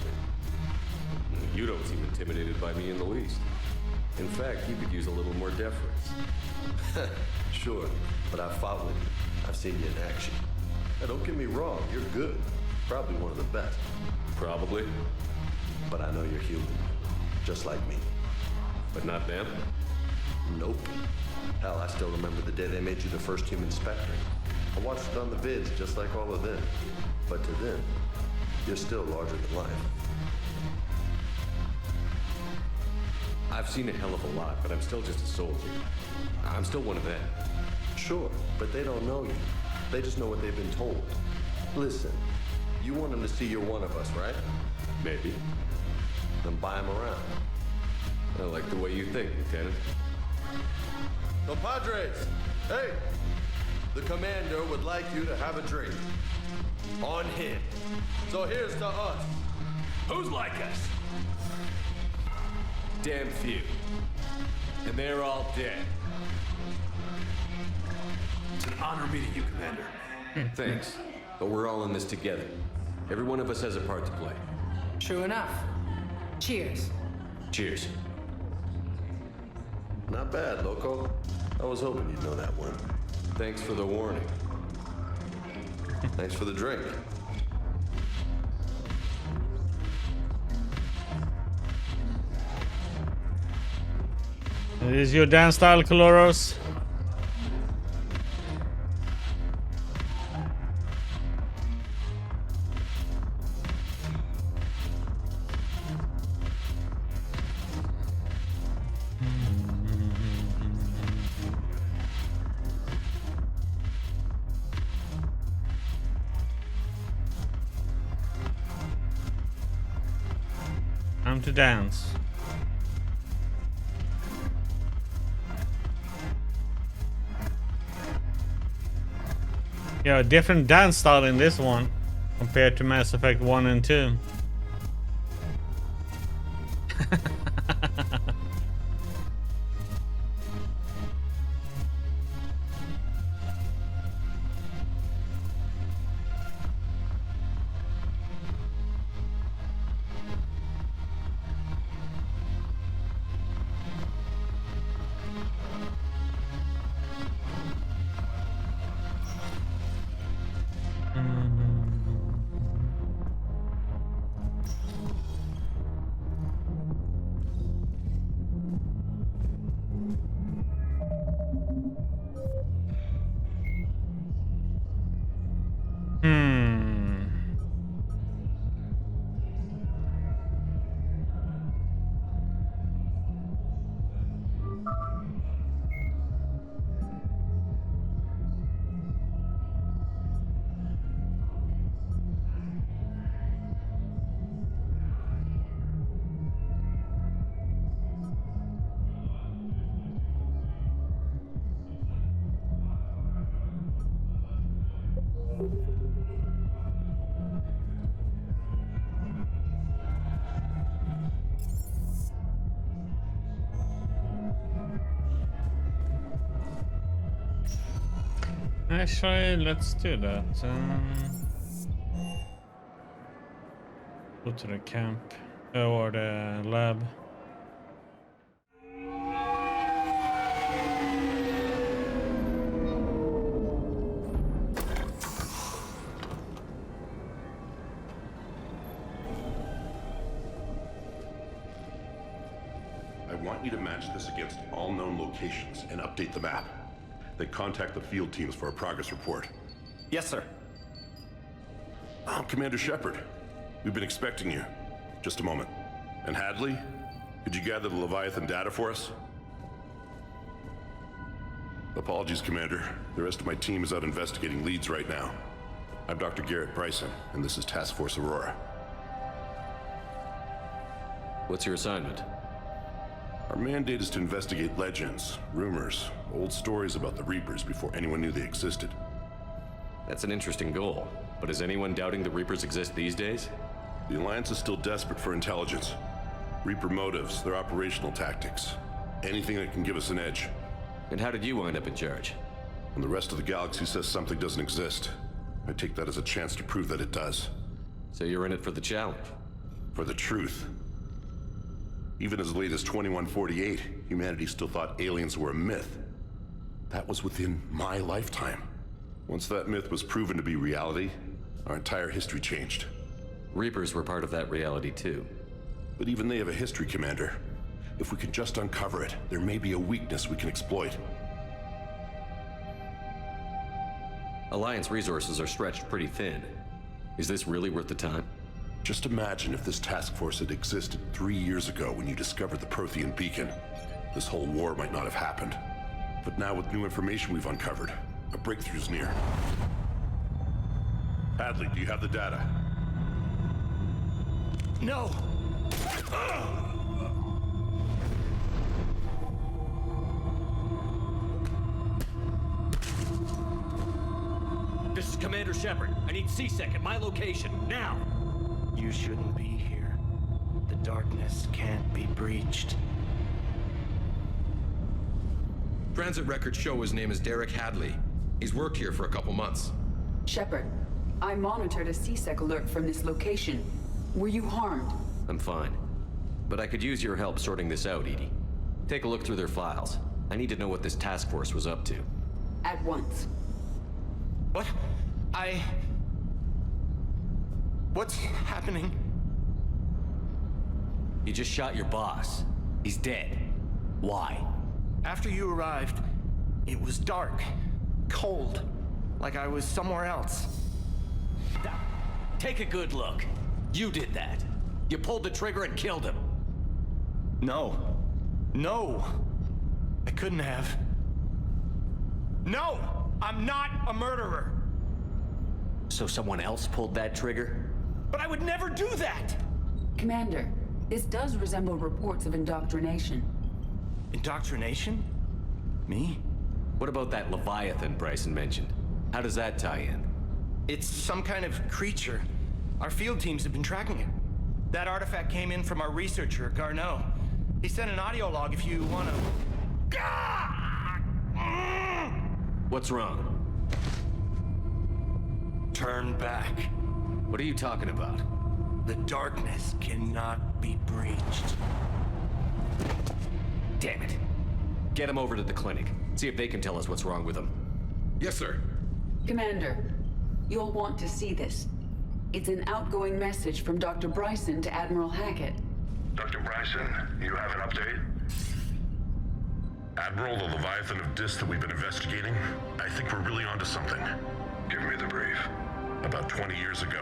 in.
You don't seem intimidated by me in the least.
In fact, you could use a little more deference. Sure, but I've fought with you. I've seen you in action. Now, don't get me wrong, you're good. Probably one of the best.
Probably.
But I know you're human. Just like me.
But not them?
Nope. Hell, I still remember the day they made you the first human Spectre. I watched it on the vids just like all of them. But to them, you're still larger than life.
I've seen a hell of a lot, but I'm still just a soldier. I'm still one of them.
Sure, but they don't know you. They just know what they've been told. Listen, you want them to see you're one of us, right?
Maybe.
Then buy them around.
I like the way you think, Lieutenant.
Compadres, hey! The commander would like you to have a drink. On him. So here's to us.
Who's like us? Damn few. And they're all dead.
It's an honor meeting you, Commander.
Thanks. But we're all in this together. Every one of us has a part to play.
True enough. Cheers.
Cheers.
Not bad, Loco. I was hoping you'd know that one.
Thanks for the warning.
Thanks for the drink.
It is your dance style, Coloros. Time to dance. Yeah, a different dance style in this one compared to Mass Effect 1 and 2. Actually, let's do that. Go to the camp or the lab.
I want you to match this against all known locations and update the map. then contact the field teams for a progress report.
Yes, sir.
Oh, Commander Shepard. We've been expecting you. Just a moment. And Hadley, could you gather the Leviathan data for us? Apologies, Commander. The rest of my team is out investigating leads right now. I'm Dr. Garrett Bryson, and this is Task Force Aurora.
What's your assignment?
Our mandate is to investigate legends, rumors, old stories about the Reapers before anyone knew they existed.
That's an interesting goal, but is anyone doubting the Reapers exist these days?
The Alliance is still desperate for intelligence. Reaper motives, their operational tactics. Anything that can give us an edge.
And how did you wind up in charge?
When the rest of the galaxy says something doesn't exist, I take that as a chance to prove that it does.
So you're in it for the challenge?
For the truth. Even as late as 2148, humanity still thought aliens were a myth. That was within my lifetime. Once that myth was proven to be reality, our entire history changed.
Reapers were part of that reality too.
But even they have a history, Commander. If we can just uncover it, there may be a weakness we can exploit.
Alliance resources are stretched pretty thin. Is this really worth the time?
Just imagine if this task force had existed 3 years ago when you discovered the Prothean beacon. This whole war might not have happened. But now with new information we've uncovered, a breakthrough's near. Hadley, do you have the data?
No!
This is Commander Shepard. I need C-Sec at my location, now!
You shouldn't be here. The darkness can't be breached.
Transit records show his name is Derek Hadley. He's worked here for a couple months.
Shepard, I monitored a C-Sec alert from this location. Were you harmed?
I'm fine. But I could use your help sorting this out, Edie. Take a look through their files. I need to know what this task force was up to.
At once.
What? What's happening?
You just shot your boss. He's dead. Why?
After you arrived, it was dark, cold, like I was somewhere else.
Take a good look. You did that. You pulled the trigger and killed him.
No. No! I couldn't have. No! I'm not a murderer!
So someone else pulled that trigger?
But I would never do that!
Commander, this does resemble reports of indoctrination.
Indoctrination? Me?
What about that Leviathan Bryson mentioned? How does that tie in?
It's some kind of creature. Our field teams have been tracking it. That artifact came in from our researcher, Garneau. He sent an audio log if you want to...
What's wrong?
Turn back.
What are you talking about?
The darkness cannot be breached.
Damn it. Get him over to the clinic. See if they can tell us what's wrong with him.
Yes, sir.
Commander, you'll want to see this. It's an outgoing message from Dr. Bryson to Admiral Hackett.
Dr. Bryson, you have an update? Admiral, the Leviathan of Dis that we've been investigating, I think we're really onto something. Give me the brief. About 20 years ago,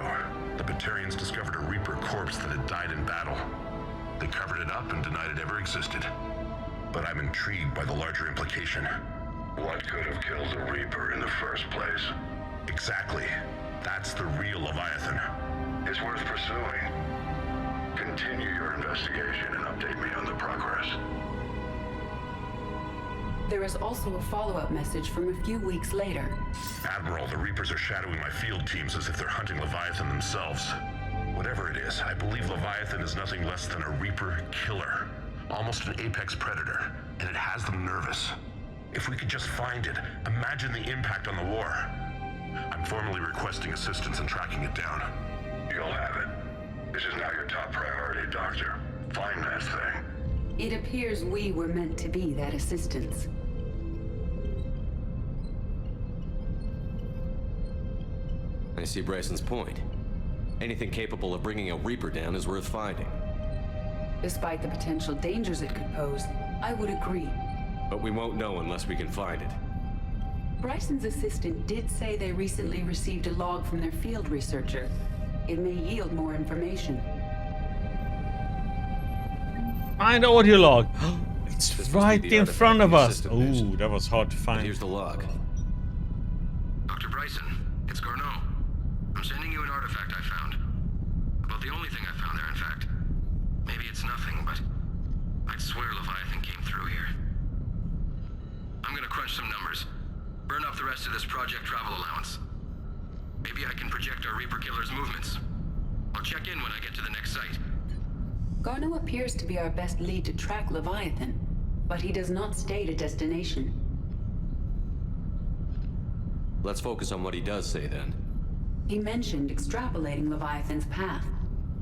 the Batarians discovered a Reaper corpse that had died in battle. They covered it up and denied it ever existed. But I'm intrigued by the larger implication. What could have killed the Reaper in the first place? Exactly. That's the real Leviathan. It's worth pursuing. Continue your investigation and update me on the progress.
There is also a follow-up message from a few weeks later.
Admiral, the Reapers are shadowing my field teams as if they're hunting Leviathan themselves. Whatever it is, I believe Leviathan is nothing less than a Reaper killer. Almost an apex predator, and it has them nervous. If we could just find it, imagine the impact on the war. I'm formally requesting assistance in tracking it down. You'll have it. This is now your top priority, Doctor. Find that thing.
It appears we were meant to be that assistance.
I see Bryson's point. Anything capable of bringing a Reaper down is worth finding.
Despite the potential dangers it could pose, I would agree.
But we won't know unless we can find it.
Bryson's assistant did say they recently received a log from their field researcher. It may yield more information.
Find audio log. It's right in front of us. Oh, that was hard to find.
Here's the log.
Dr. Bryson, it's Garneau. I'm sending you an artifact I found. About the only thing I found there, in fact. Maybe it's nothing, but I'd swear Leviathan came through here. I'm gonna crunch some numbers. Burn up the rest of this project travel allowance. Maybe I can project our Reaper Killer's movements. I'll check in when I get to the next site.
Garneau appears to be our best lead to track Leviathan, but he does not state a destination.
Let's focus on what he does say then.
He mentioned extrapolating Leviathan's path.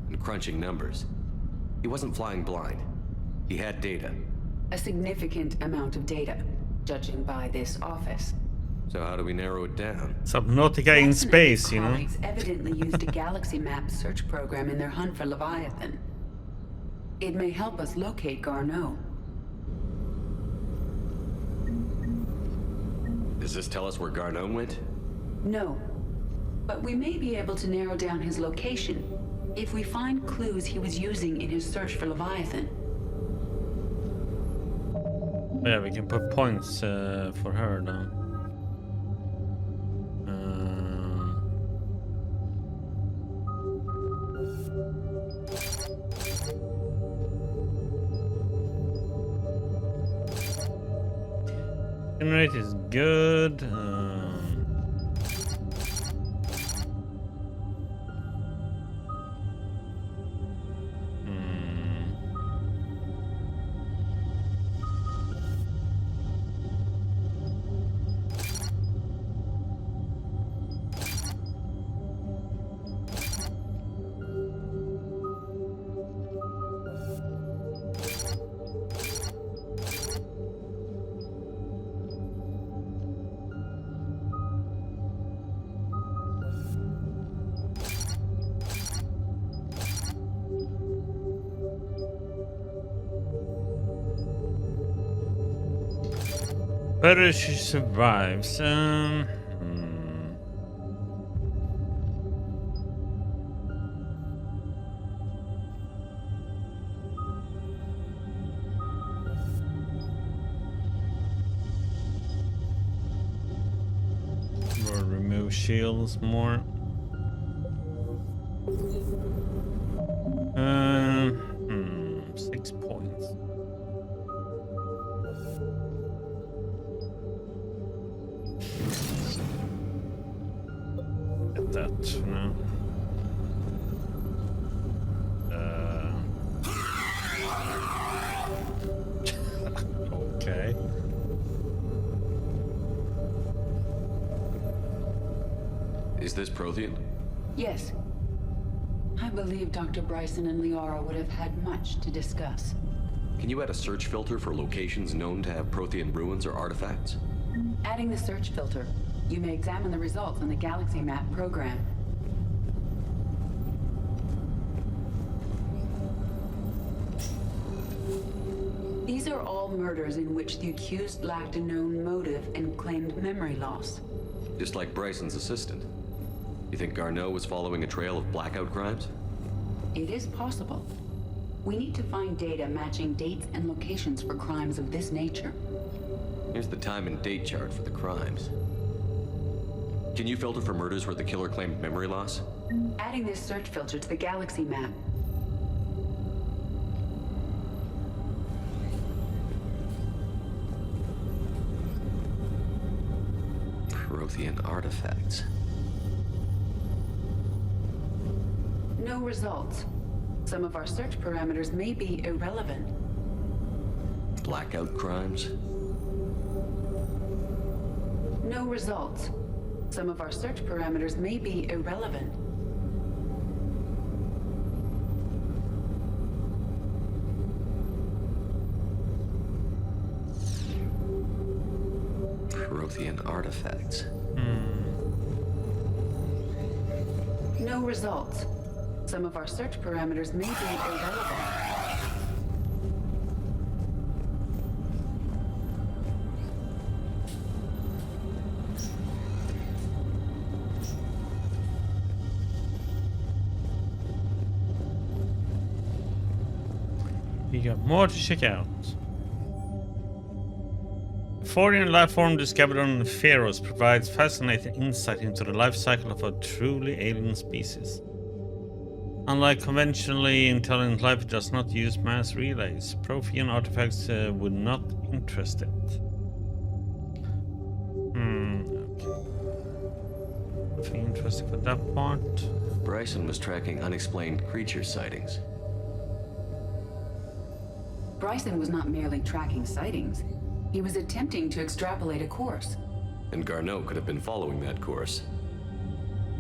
And crunching numbers. He wasn't flying blind. He had data.
A significant amount of data, judging by this office.
So how do we narrow it down?
Subnautica in space, you know?
Colleagues evidently used a galaxy map search program in their hunt for Leviathan. It may help us locate Garneau.
Does this tell us where Garneau went?
No. But we may be able to narrow down his location if we find clues he was using in his search for Leviathan.
Yeah, we can put points for her now. Generate is good. Better she survives. We'll remove shields more. 6 points. That no. Okay.
Is this Prothean?
Yes. I believe Dr. Bryson and Liara would have had much to discuss.
Can you add a search filter for locations known to have Prothean ruins or artifacts?
Adding the search filter, you may examine the results on the Galaxy Map program. These are all murders in which the accused lacked a known motive and claimed memory loss.
Just like Bryson's assistant. You think Garneau was following a trail of blackout crimes?
It is possible. We need to find data matching dates and locations for crimes of this nature.
Here's the time and date chart for the crimes. Can you filter for murders where the killer claimed memory loss?
Adding this search filter to the Galaxy Map.
Prothean artifacts.
No results. Some of our search parameters may be irrelevant.
Blackout crimes?
No results. Some of our search parameters may be irrelevant.
Prothean artifacts.
No results. Some of our search parameters may be irrelevant.
We got more to check out. A foreign life form discovered on Pharos provides fascinating insight into the life cycle of a truly alien species. Unlike conventionally intelligent life, it does not use mass relays. Prothean artifacts would not interest it. Okay. Nothing interesting for that part.
Bryson was tracking unexplained creature sightings.
Bryson was not merely tracking sightings. He was attempting to extrapolate a course.
And Garneau could have been following that course.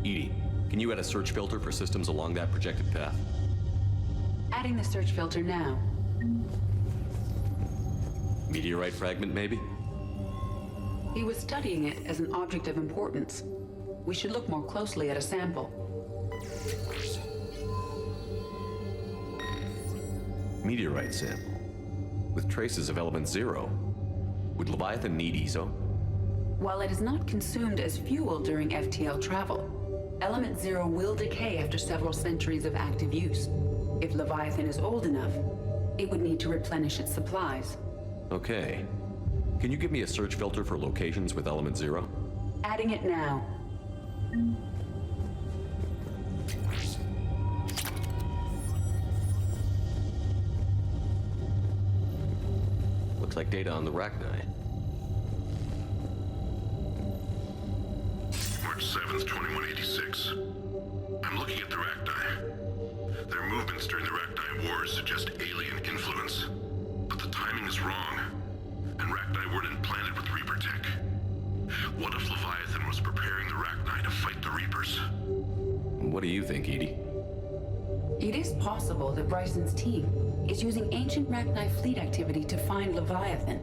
Edie, can you add a search filter for systems along that projected path?
Adding the search filter now.
Meteorite fragment, maybe?
He was studying it as an object of importance. We should look more closely at a sample.
Meteorite sample. With traces of element 0. Would Leviathan need ESO?
While it is not consumed as fuel during FTL travel, element 0 will decay after several centuries of active use. If Leviathan is old enough, it would need to replenish its supplies.
Okay. Can you give me a search filter for locations with element 0?
Adding it now.
Looks like data on the Rachni.
March 7th, 2186. I'm looking at the Rachni. Their movements during the Rachni Wars suggest alien influence. But the timing is wrong. And Rachni weren't implanted with Reaper tech. What if Leviathan was preparing the Rachni to fight the Reapers?
What do you think, Edie?
It is possible that Bryson's team is using ancient Rachni fleet activity to find Leviathan.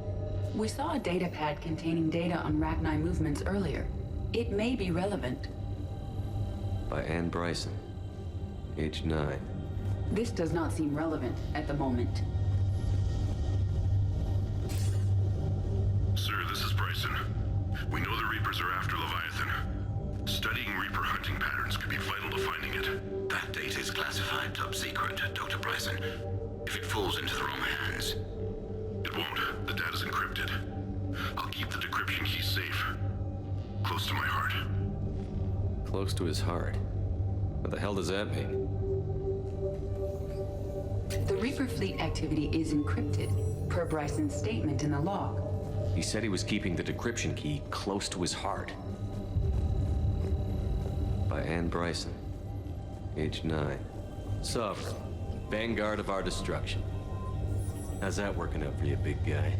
We saw a data pad containing data on Rachni movements earlier. It may be relevant.
By Anne Bryson. Age 9.
This does not seem relevant at the moment.
Sir, this is Bryson. We know the Reapers are after Leviathan. Studying Reaper hunting patterns could be vital to finding it.
That data is classified top secret, Dr. Bryson. If it falls into the wrong hands...
It won't. The data's encrypted. I'll keep the decryption key safe. Close to my heart.
Close to his heart? What the hell does that mean?
The Reaper fleet activity is encrypted, per Bryson's statement in the log.
He said he was keeping the decryption key close to his heart. By Anne Bryson. Age 9. Sovereign. Vanguard of our destruction. How's that working out for you, big guy?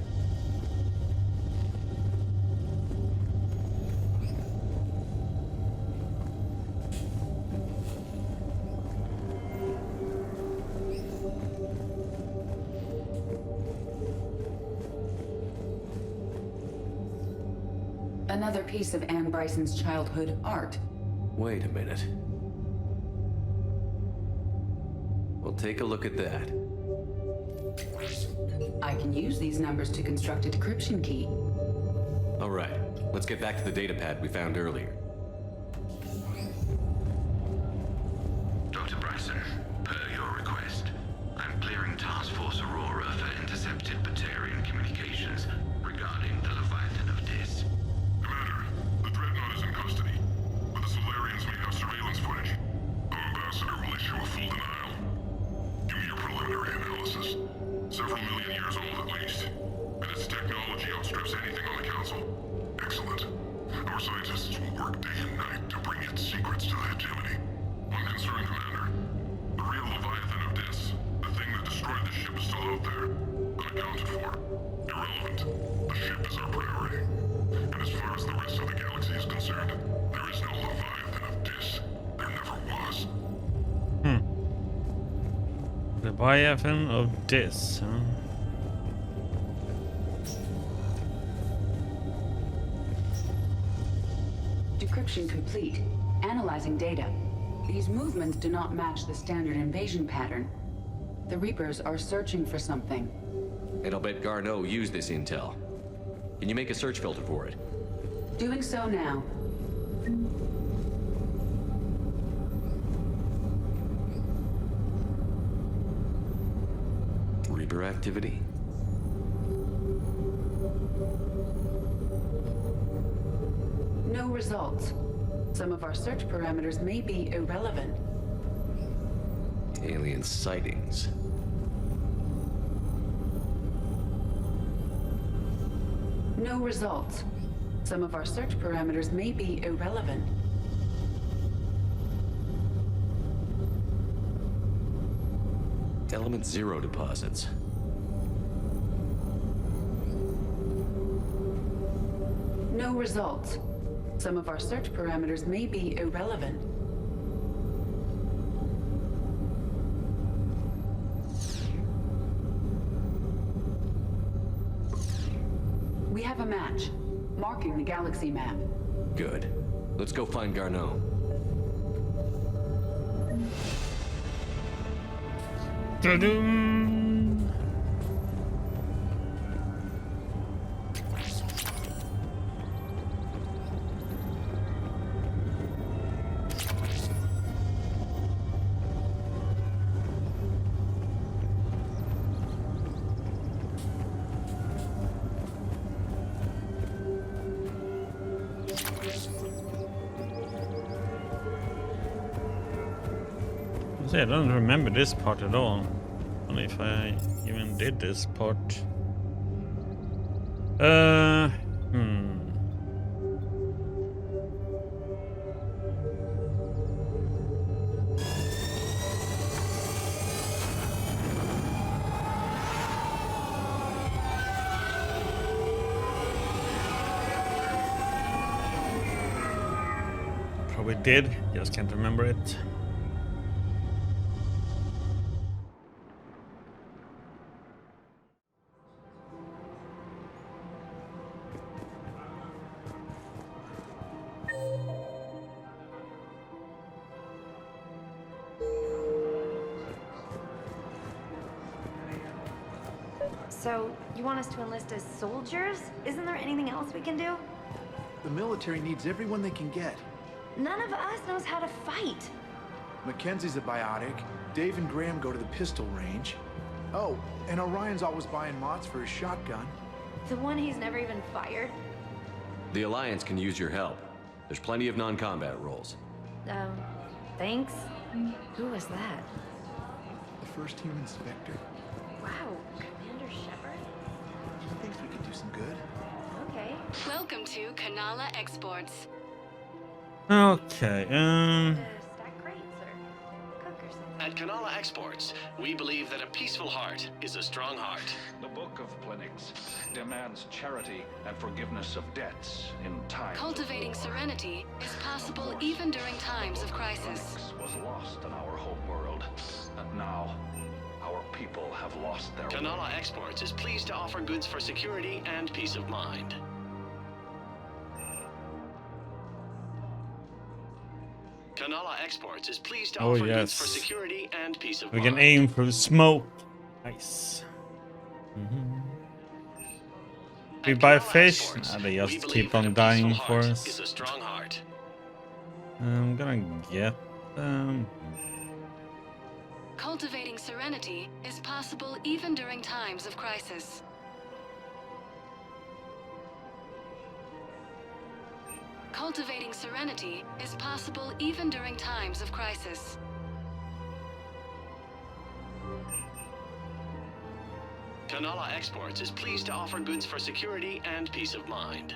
Another piece of Anne Bryson's childhood art.
Wait a minute. Well, take a look at that.
I can use these numbers to construct a decryption key.
All right, let's get back to the data pad we found earlier.
Dr. Bryson, per your request, I'm clearing Task Force Aurora for intercepted Batarian communications regarding the Leviathan of Dis.
Commander, the Dreadnought is in custody, but the Solarians may have surveillance footage. Our ambassador will issue a full denial. Give me your preliminary analysis. Several million years old at least. And its technology outstrips anything on the Council. Excellent. Our scientists will work day and night to bring its secrets to the hegemony. One concern, Commander. The real Leviathan of Dis, the thing that destroyed the ship, is still out there. Unaccounted for. Irrelevant. The ship is our priority. And as far as the rest of the galaxy is concerned, there is no Leviathan of Dis. There never was.
Leviathan of Dis, huh?
Decryption complete. Analyzing data. These movements do not match the standard invasion pattern. The Reapers are searching for something.
And I'll bet Garneau used this intel. Can you make a search filter for it?
Doing so now.
Hyperactivity?
No results. Some of our search parameters may be irrelevant.
Alien sightings.
No results. Some of our search parameters may be irrelevant.
Element 0 deposits.
No results. Some of our search parameters may be irrelevant. We have a match, marking the galaxy map.
Good. Let's go find Garneau.
Ta-dum. I don't remember this part at all. I don't know if I even did this part. Probably did, just can't remember it.
So, you want us to enlist as soldiers? Isn't there anything else we can do?
The military needs everyone they can get.
None of us knows how to fight.
Mackenzie's a biotic. Dave and Graham go to the pistol range. Oh, and Orion's always buying mods for his shotgun.
The one he's never even fired?
The Alliance can use your help. There's plenty of non-combat roles.
Thanks. Who was that?
The first human Spectre.
Wow, Commander Shepard?
He thinks we could do some good.
Okay.
Welcome to Kanala Exports.
Okay,
Stack crates or cook or something.
At Kanala Exports, we believe that a peaceful heart is a strong heart.
The Book of Plenix demands charity and forgiveness of debts in times
Cultivating
of war.
serenity is possible even during times of crisis.
Plenix was lost in our home world, and now our people have lost their
Kanala Exports is pleased to offer goods for security and peace of mind. Kanala Exports is pleased to offer goods for security and peace of mind.
We can aim for the smoke. Nice. We buy fish. They just keep on dying for us.
Is a strong heart.
I'm gonna get them.
Cultivating serenity is possible even during times of crisis. Cultivating serenity is possible even during times of crisis.
Kanala Exports is pleased to offer goods for security and peace of mind.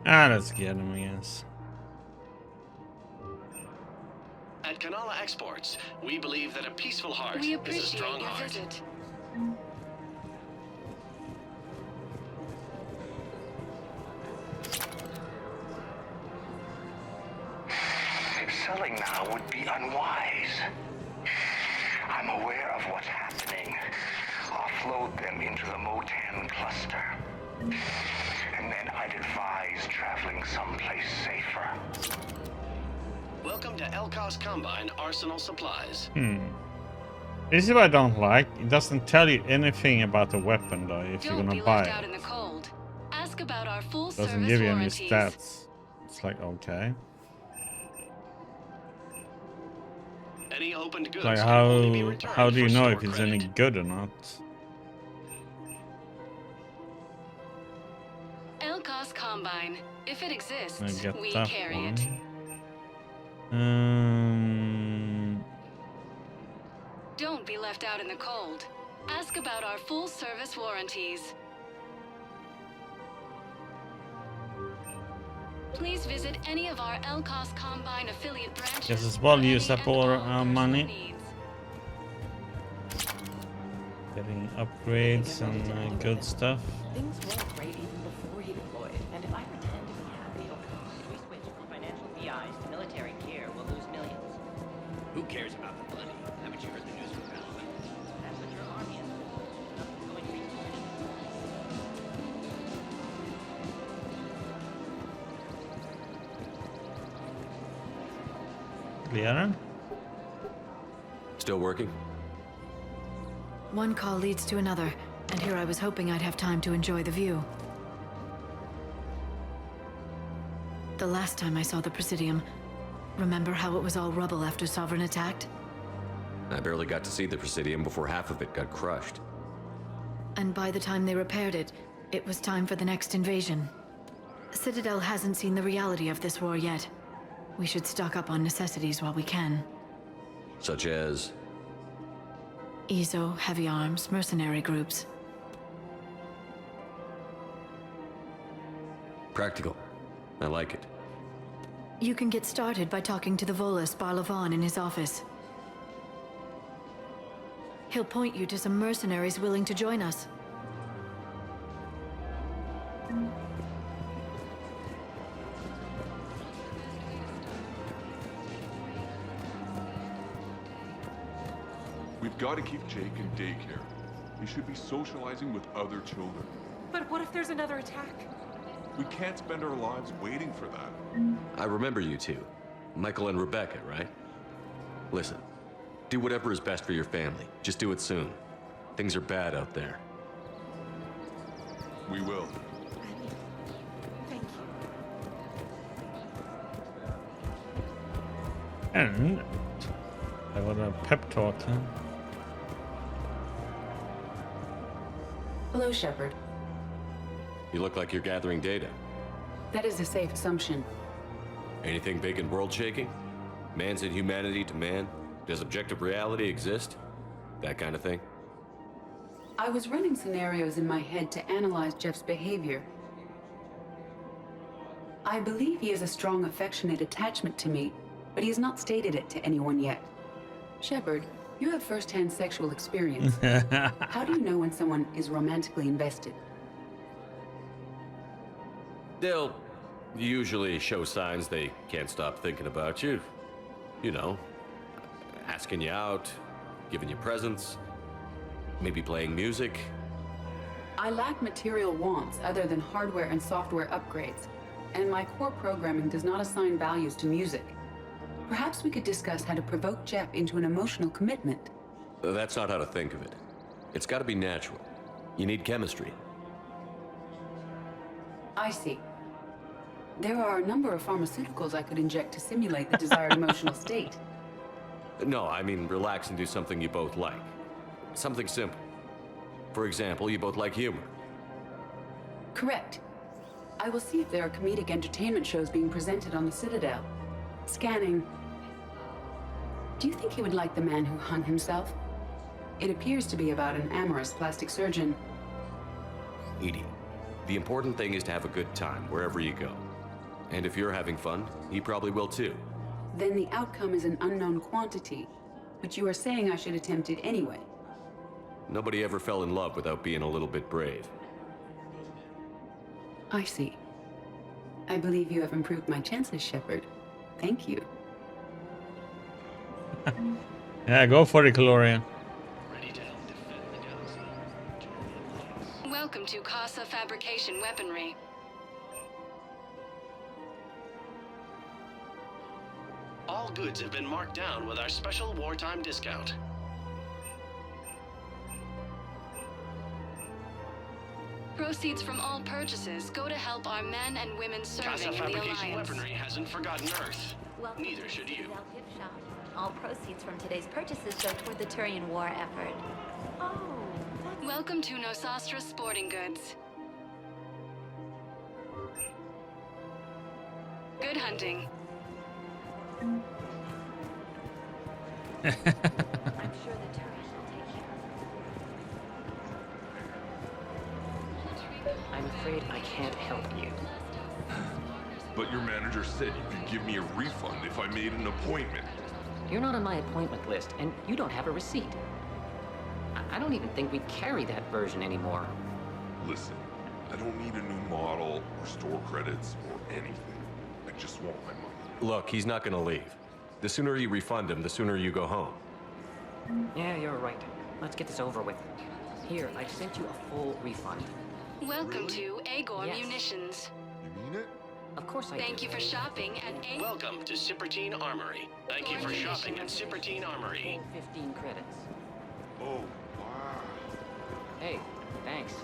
Let's get them, I guess.
At Kanala Exports, we believe that a peaceful heart
We
is a
appreciate
strong
your
heart.
visit.
Selling now would be unwise. I'm aware of what's happening. Offload them into the Motan cluster. And then I'd advise traveling someplace safer.
Welcome to Elkos Combine Arsenal Supplies.
This is what I don't like. It doesn't tell you anything about the weapon though if you're
Don't
gonna
be
buy
left
it.
out in the cold. Ask about our full
Doesn't
service
give you any
warranties.
stats. It's like okay.
Any opened goods
Like
can only be returned
how do you
for
know
store
if it's
credit.
any good or not?
Elkos Combine. If it exists,
I get
we
that
carry
one.
it. Don't be left out in the cold. Ask about our full service warranties. Please visit any of our Elkos Combine affiliate branches.
Guess as well use up our money. Getting upgrades and good stuff.
Things weren't great even before he deployed. And if I pretend to be happy, if we switch from financial PIs to military gear, we'll lose millions. Who cares about the money? Haven't you heard the news from Alabama? That's what your army is for. Nothing's going to be
Clear?
Still working?
One call leads to another, and here I was hoping I'd have time to enjoy the view. The last time I saw the Presidium, remember how it was all rubble after Sovereign attacked?
I barely got to see the Presidium before half of it got crushed.
And by the time they repaired it, it was time for the next invasion. Citadel hasn't seen the reality of this war yet. We should stock up on necessities while we can.
Such as?
EZO, heavy arms, mercenary groups.
Practical. I like it.
You can get started by talking to the Volus Barlavan in his office. He'll point you to some mercenaries willing to join us.
We've got to keep Jake in daycare. He should be socializing with other children.
But what if there's another attack?
We can't spend our lives waiting for that.
I remember you two. Michael and Rebecca, right? Listen, do whatever is best for your family. Just do it soon. Things are bad out there.
We will.
Thank you.
And I got a pep talk. Huh?
Hello, Shepard.
You look like you're gathering data.
That is a safe assumption.
Anything big and world-shaking? Man's inhumanity to man? Does objective reality exist? That kind of thing?
I was running scenarios in my head to analyze Jeff's behavior. I believe he has a strong affectionate attachment to me, but he has not stated it to anyone yet. Shepard, you have first-hand sexual experience. How do you know when someone is romantically invested?
They'll usually show signs they can't stop thinking about you. You know, asking you out, giving you presents, maybe playing music.
I lack material wants other than hardware and software upgrades, and my core programming does not assign values to music. Perhaps we could discuss how to provoke Jeff into an emotional commitment.
That's not how to think of it. It's got to be natural. You need chemistry.
I see. There are a number of pharmaceuticals I could inject to simulate the desired emotional state.
No, I mean relax and do something you both like. Something simple. For example, you both like humor.
Correct. I will see if there are comedic entertainment shows being presented on the Citadel. Scanning. Do you think he would like The Man Who Hung Himself? It appears to be about an amorous plastic surgeon.
Edie, the important thing is to have a good time wherever you go. And if you're having fun, he probably will too.
Then the outcome is an unknown quantity, but you are saying I should attempt it anyway.
Nobody ever fell in love without being a little bit brave.
I see. I believe you have improved my chances, Shepard. Thank you.
Yeah, go for it, Calorian.
Welcome to Casa Fabrication Weaponry.
All goods have been marked down with our special wartime discount.
Proceeds from all purchases go to help our men and women serving
Casa
in the
Fabrication
Alliance.
Weaponry hasn't forgotten Earth. Neither should you.
All proceeds from today's purchases go toward the Turian war effort.
Welcome to Nosastra Sporting Goods. Good hunting.
I'm sure the Turians will take care of it.
I'm afraid I can't help you.
But your manager said you could give me a refund if I made an appointment.
You're not on my appointment list, and you don't have a receipt. I don't even think we carry that version anymore.
Listen, I don't need a new model or store credits or anything. I just want my money.
Look, he's not gonna leave. The sooner you refund him, the sooner you go home.
Yeah, you're right. Let's get this over with. Here, I sent you a full refund.
Welcome to Agor
Yes.
Munitions.
You mean it?
Of course I
Thank
do.
you for shopping at Agor.
Welcome to Cypertine Armory. Thank you for shopping at Cypertine Armory.
15 credits.
Oh, wow.
Hey, thanks.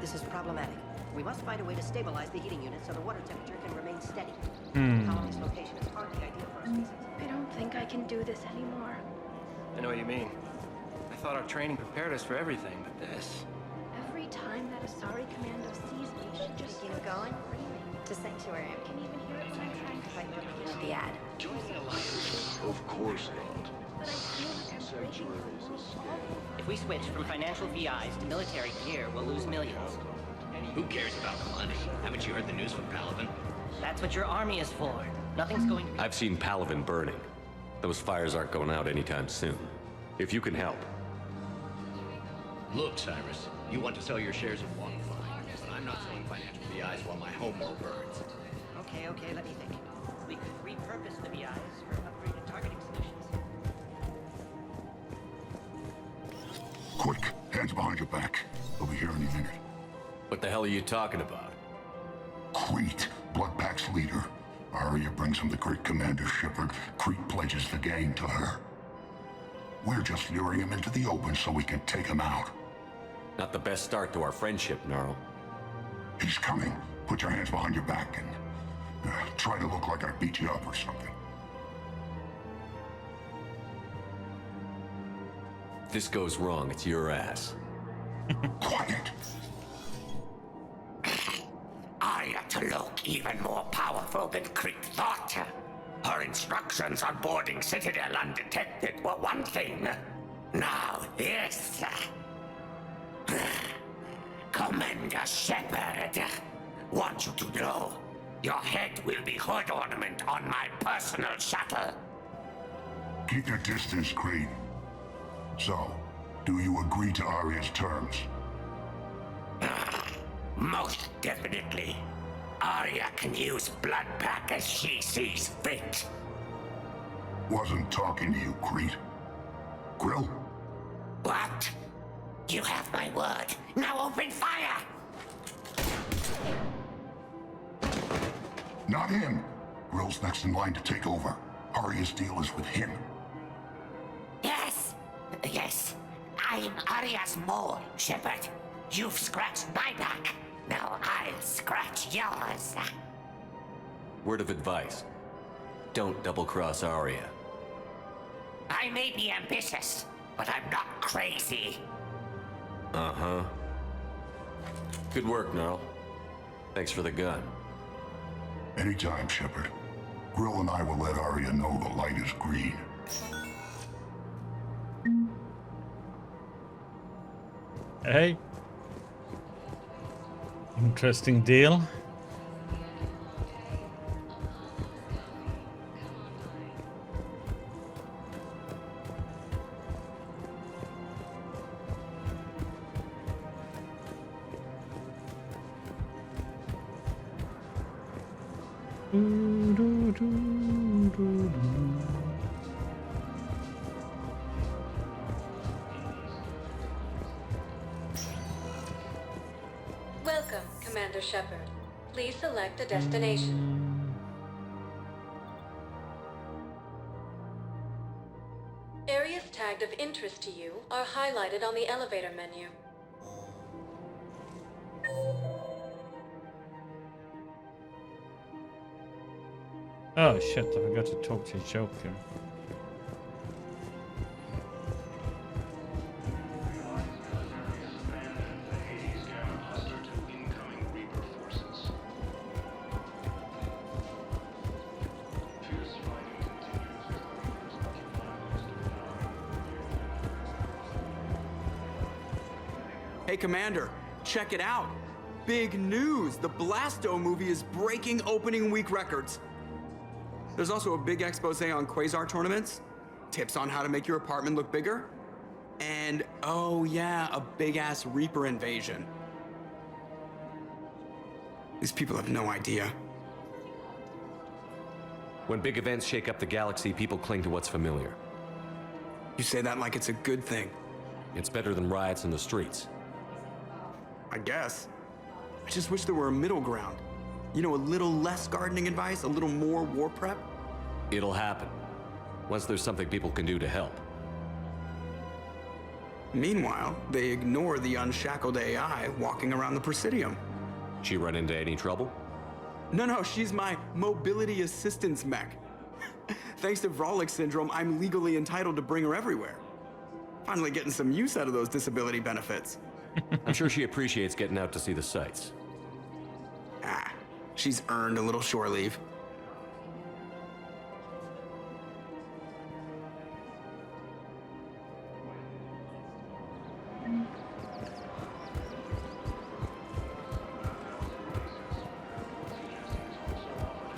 This is problematic. We must find a way to stabilize the heating unit so the water temperature can remain steady.
Hmm.
The colony's location is hardly ideal for our species.
I don't think I can do this anymore.
I know what you mean. I thought our training prepared us for everything, but this...
Every time that Asari commando sees me, she just
Thinking of going to Sanctuary.
I can even hear it when I'm trying to fight
With the ad.
Join the Alliance.
Of course not.
but I feel like I'm breaking the rules.
If we switch from financial VIs to military gear, we'll lose millions.
Who cares about the money? Haven't you heard the news from Paladin?
That's what your army is for. Nothing's going to be...
I've seen Palavin burning. Those fires aren't going out anytime soon. If you can help.
Look, Cyrus, you want to sell your shares of one fine, but I'm not selling financial VIs while my homeworld burns.
Okay, let me think.
We could repurpose the VIs for upgraded targeting solutions.
Quick, hands behind your back. We'll be here any minute.
What the hell are you talking about?
Crete, Bloodpack's leader. Arya brings him the great Commander Shepard. Crete pledges the gang to her. We're just luring him into the open so we can take him out.
Not the best start to our friendship, Gnarl.
He's coming. Put your hands behind your back and try to look like I beat you up or something.
If this goes wrong, it's your ass.
Quiet.
Arya to look even more powerful than Crete thought. Her instructions on boarding Citadel undetected were one thing. Now this. Commander Shepard, want you to know, your head will be hood ornament on my personal shuttle.
Keep your distance, Crete. So, do you agree to Arya's terms?
Most definitely. Arya can use Bloodpack as she sees fit.
Wasn't talking to you, Crete. Grill?
What? You have my word. Now open fire!
Not him. Grill's next in line to take over. Arya's deal is with him.
Yes. I'm Arya's mole, Shepard. You've scratched my back. Now I'll scratch yours.
Word of advice. Don't double-cross Arya.
I may be ambitious, but I'm not crazy.
Uh-huh. Good work, Gnarl. Thanks for the gun.
Anytime, Shepard. Grill and I will let Arya know the light is green.
Hey. Interesting deal.
Welcome, Commander Shepard. Please select a destination. Areas tagged of interest to you are highlighted on the elevator menu.
Oh shit, I forgot to talk to Joker.
Hey, Commander, check it out. Big news! The Blasto movie is breaking opening week records. There's also a big expose on Quasar tournaments, tips on how to make your apartment look bigger, and, oh yeah, a big-ass Reaper invasion. These people have no idea.
When big events shake up the galaxy, people cling to what's familiar.
You say that like it's a good thing.
It's better than riots in the streets.
I guess. I just wish there were a middle ground. You know, a little less gardening advice, a little more war prep.
It'll happen. Once there's something people can do to help.
Meanwhile, they ignore the unshackled AI walking around the Presidium.
She run into any trouble?
No, she's my mobility assistance mech. Thanks to Vrolic syndrome, I'm legally entitled to bring her everywhere. Finally getting some use out of those disability benefits.
I'm sure she appreciates getting out to see the sights.
Ah, she's earned a little shore leave.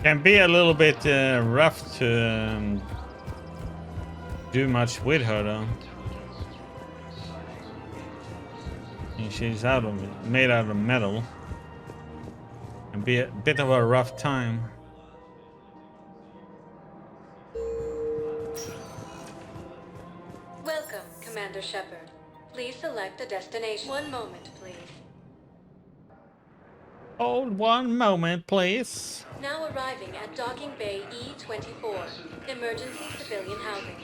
Can be a little bit rough to do much with her though. And she's made out of metal. And be a bit of a rough time.
Welcome, Commander Shepard. Please select a destination. One moment, please.
Hold one moment, please.
Now arriving at Docking Bay E-24, emergency civilian housing.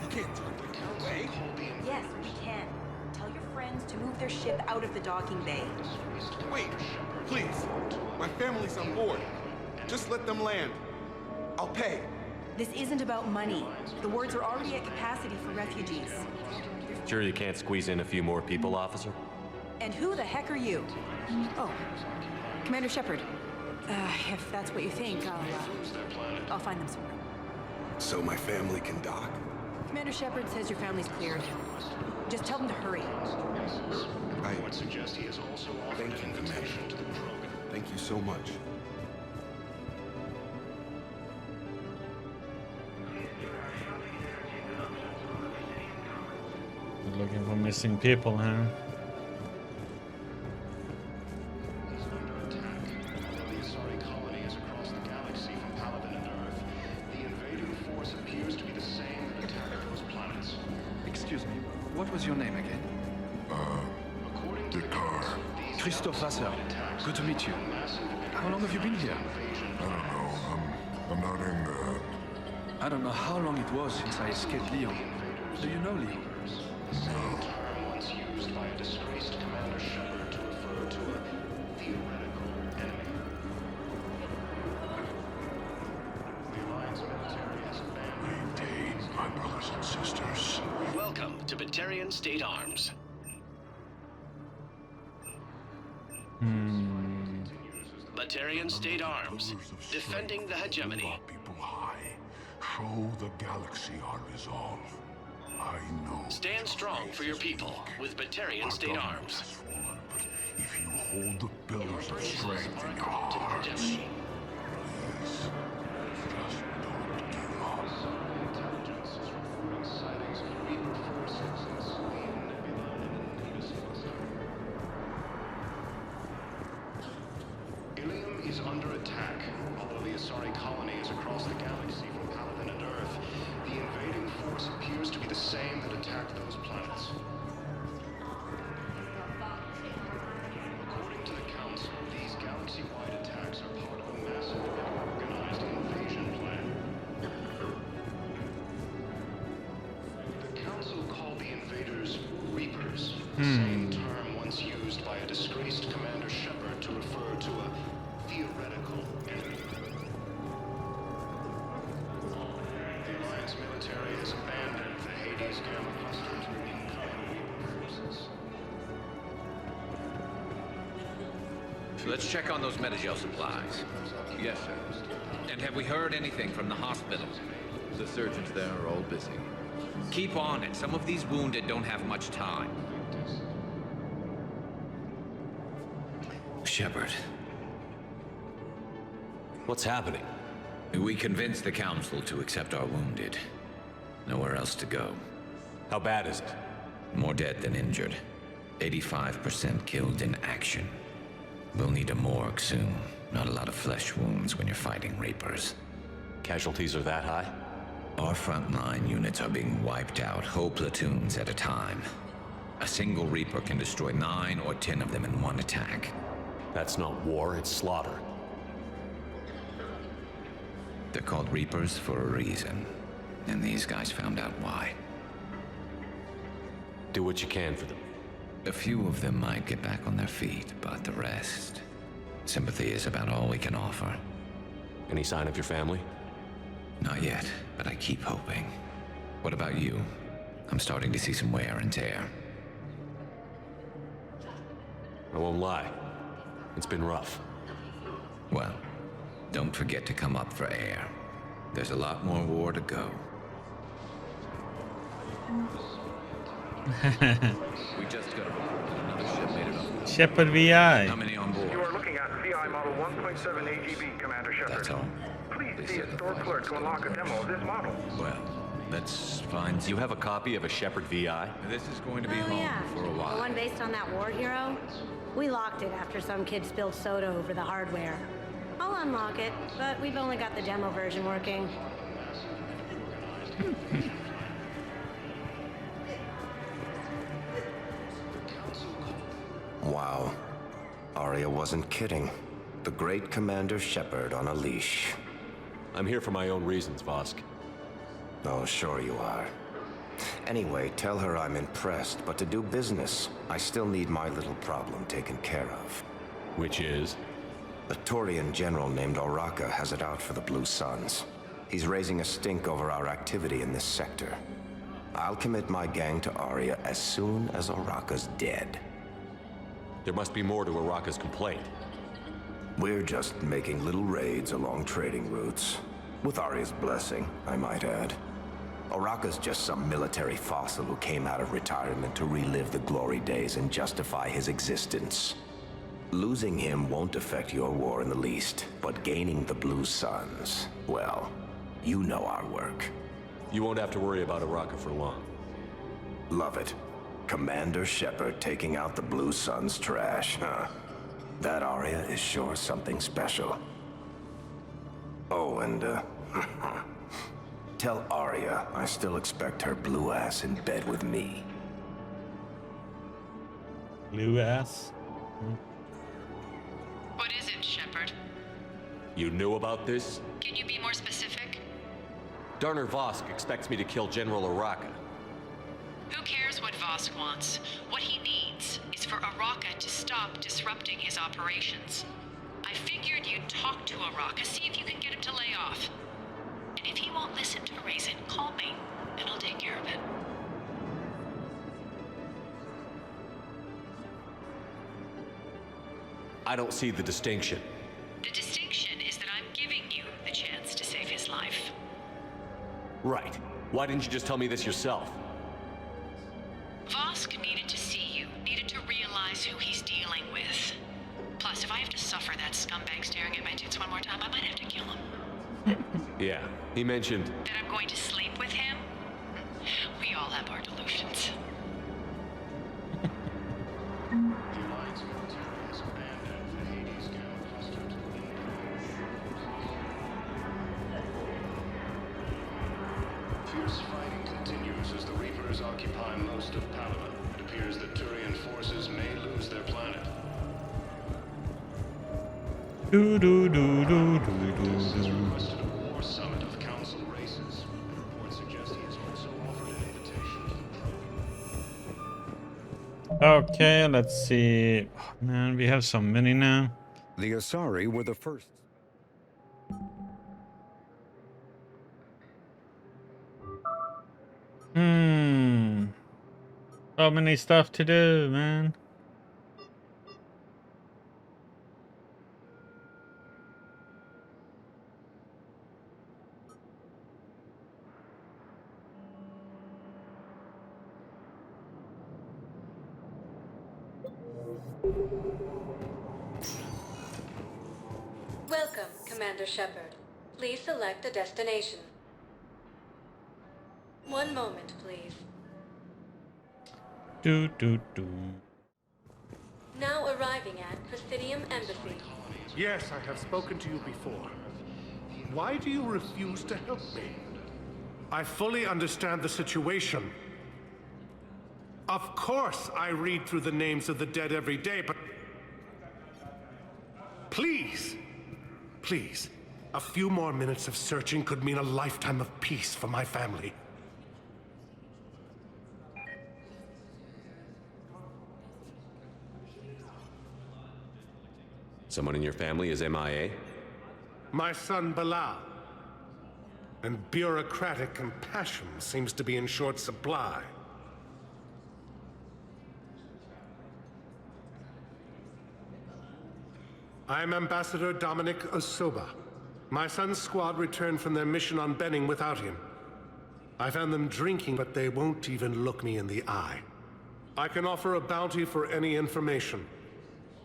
You can't turn the away.
Yes, we can. Tell your friends to move their ship out of the docking bay.
Wait, please. My family's on board. Just let them land. I'll pay.
This isn't about money. The wards are already at capacity for refugees.
Sure you can't squeeze in a few more people, officer?
And who the heck are you? Oh, Commander Shepard. If that's what you think, I'll find them somewhere.
So my family can dock?
Commander Shepard says your family's cleared. Just tell them to hurry.
I would suggest he is also offered an invitation to the program. Thank you so much.
Looking for missing people, huh?
Excuse me, what was your name again? Christophe Vasseur. Good to meet you. How long have you been here?
I don't know. I'm not in
I don't know how long it was since I escaped Lyon. Do you know Lyon?
No.
Once used by a disgraced Commander Shepard to refer to a theoretical enemy. The Alliance military has abandoned.
Maintain, my brothers and sisters.
Welcome to Batarian State Arms. Batarian State Arms, defending the hegemony.
People high. Show the galaxy our resolve. I know.
Stand strong for your people with Batarian State Arms.
If you hold the pillars of strength in your hearts, please, just don't give up.
Intelligence is reporting sightings of Reaper forces in Selene Nebula and Venus Cluster. Ilium is under attack. Although the Asari colony is across the galaxy from Paladin and Earth, the invading force appears to be the same that attacked those planets. According to the Council, these galaxy-wide attacks are part of a massive and organized invasion plan. The Council called the invaders Reapers, the same term once used by a disgraced Commander Shepard to refer to a theoretical
So let's check on those Metagel supplies.
Yes, sir.
And have we heard anything from the hospital?
The surgeons there are all busy.
Keep on it. Some of these wounded don't have much time. Shepard.
What's happening?
We convinced the Council to accept our wounded. Nowhere else to go.
How bad is it?
More dead than injured. 85% killed in action. We'll need a morgue soon. Not a lot of flesh wounds when you're fighting Reapers.
Casualties are that high?
Our frontline units are being wiped out, whole platoons at a time. A single Reaper can destroy 9 or 10 of them in one attack.
That's not war, it's slaughter.
They're called Reapers for a reason. And these guys found out why.
Do what you can for them.
A few of them might get back on their feet, but the rest... Sympathy is about all we can offer.
Any sign of your family?
Not yet, but I keep hoping. What about you? I'm starting to see some wear and tear.
I won't lie. It's been rough.
Well, don't forget to come up for air. There's a lot more war to go.
We just got a report that another ship made it up.
Shepard VI.
How many on board?
You are looking at VI model 1.7 AGB, Commander Shepard.
That's all.
Please see a store clerk to unlock a demo of this model.
Well, that's fine.
You have a copy of a Shepard VI?
This is going to be home for a while.
The one based on that war hero? We locked it after some kid spilled soda over the hardware. I'll unlock it, but we've only got the demo version working.
Wow. Arya wasn't kidding. The great Commander Shepard on a leash.
I'm here for my own reasons, Vosk.
Oh, sure you are. Anyway, tell her I'm impressed, but to do business, I still need my little problem taken care of.
Which is?
A Turian general named Oraka has it out for the Blue Suns. He's raising a stink over our activity in this sector. I'll commit my gang to Arya as soon as Oraka's dead.
There must be more to Oraka's complaint.
We're just making little raids along trading routes. With Arya's blessing, I might add. Oraka's just some military fossil who came out of retirement to relive the glory days and justify his existence. Losing him won't affect your war in the least, but gaining the Blue Suns, well, you know our work.
You won't have to worry about Oraka for long.
Love it. Commander Shepard taking out the Blue Suns trash, huh? That Arya is sure something special. Oh, and, tell Arya I still expect her blue ass in bed with me.
Blue ass?
What is it, Shepard?
You knew about this?
Can you be more specific?
Darner Vosk expects me to kill General Oraka.
Who cares what Vosk wants? What he needs is for Oraka to stop disrupting his operations. I figured you'd talk to Oraka, see if you can get him to lay off. And if he won't listen to reason, call me, and I'll take care of it.
I don't see the distinction.
The distinction is that I'm giving you the chance to save his life.
Right. Why didn't you just tell me this yourself?
Vosk needed to see you, needed to realize who he's dealing with. Plus, if I have to suffer that scumbag staring at my tits one more time, I might have to kill him.
Yeah, he mentioned...
That I'm going to sleep with him? We all have our delusions.
Fierce fighting continues as the Reapers occupy most of Palaven. It appears that Turian forces may lose their planet.
Do do do do do do do.
Requested a war summit of council races. Reports suggest he has also offered an invitation.
Okay, let's see. Oh, man, we have so many now.
The Asari were the first.
So many stuff to do, man.
Welcome, Commander Shepard. Please select a destination. One moment, please. Now arriving at Presidium Embassy.
Yes, I have spoken to you before. Why do you refuse to help me? I fully understand the situation. Of course, I read through the names of the dead every day, but... Please, please, a few more minutes of searching could mean a lifetime of peace for my family.
Someone in your family is MIA?
My son, Bilal. And bureaucratic compassion seems to be in short supply. I'm Ambassador Dominic Osoba. My son's squad returned from their mission on Benning without him. I found them drinking, but they won't even look me in the eye. I can offer a bounty for any information.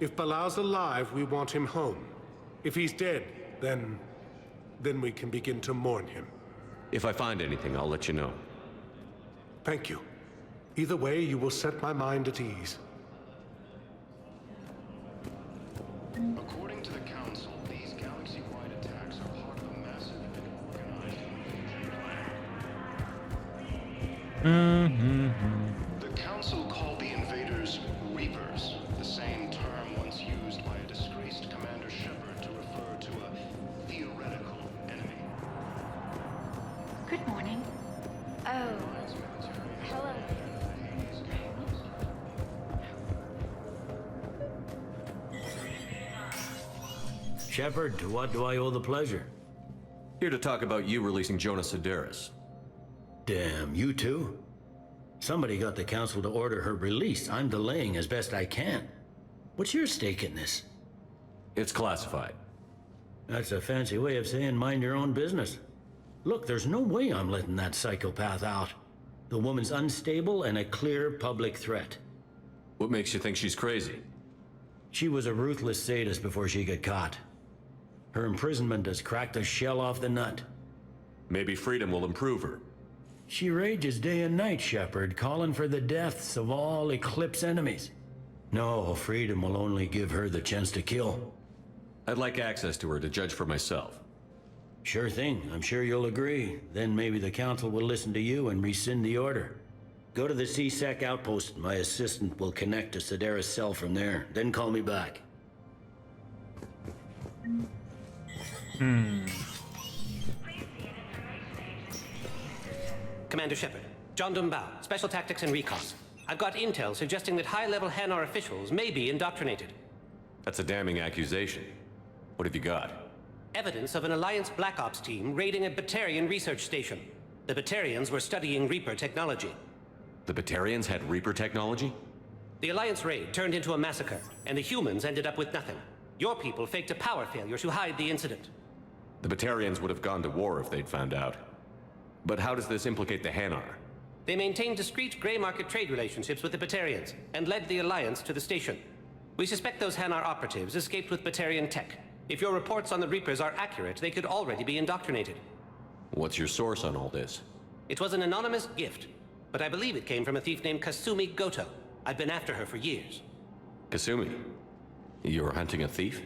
If Bilal's alive, we want him home. If he's dead, then we can begin to mourn him.
If I find anything, I'll let you know.
Thank you. Either way, you will set my mind at ease.
According to the Council, these galaxy-wide attacks are part of a massive and organized... The Council called the invaders Reapers, the same term once used by a disgraced Commander Shepard to refer to a theoretical enemy.
Good morning. Oh. Hello.
Shepard, to what do I owe the pleasure?
Here to talk about you releasing Jonas Sedaris.
Damn, you too? Somebody got the Council to order her release. I'm delaying as best I can. What's your stake in this?
It's classified.
That's a fancy way of saying mind your own business. Look, there's no way I'm letting that psychopath out. The woman's unstable and a clear public threat.
What makes you think she's crazy?
She was a ruthless sadist before she got caught. Her imprisonment has cracked the shell off the nut.
Maybe freedom will improve her.
She rages day and night, Shepard, calling for the deaths of all Eclipse enemies. No, freedom will only give her the chance to kill.
I'd like access to her to judge for myself.
Sure thing. I'm sure you'll agree. Then maybe the Council will listen to you and rescind the order. Go to the C-Sec outpost. My assistant will connect to Sedaris' cell from there. Then call me back.
Commander Shepard, John Dumbao, Special Tactics and Recon. I've got intel suggesting that high-level Hanar officials may be indoctrinated.
That's a damning accusation. What have you got?
Evidence of an Alliance Black Ops team raiding a Batarian research station. The Batarians were studying Reaper technology.
The Batarians had Reaper technology?
The Alliance raid turned into a massacre, and the humans ended up with nothing. Your people faked a power failure to hide the incident.
The Batarians would have gone to war if they'd found out. But how does this implicate the Hanar?
They maintained discreet gray market trade relationships with the Batarians, and led the Alliance to the station. We suspect those Hanar operatives escaped with Batarian tech. If your reports on the Reapers are accurate, they could already be indoctrinated.
What's your source on all this?
It was an anonymous gift, but I believe it came from a thief named Kasumi Goto. I've been after her for years.
Kasumi? You're hunting a thief?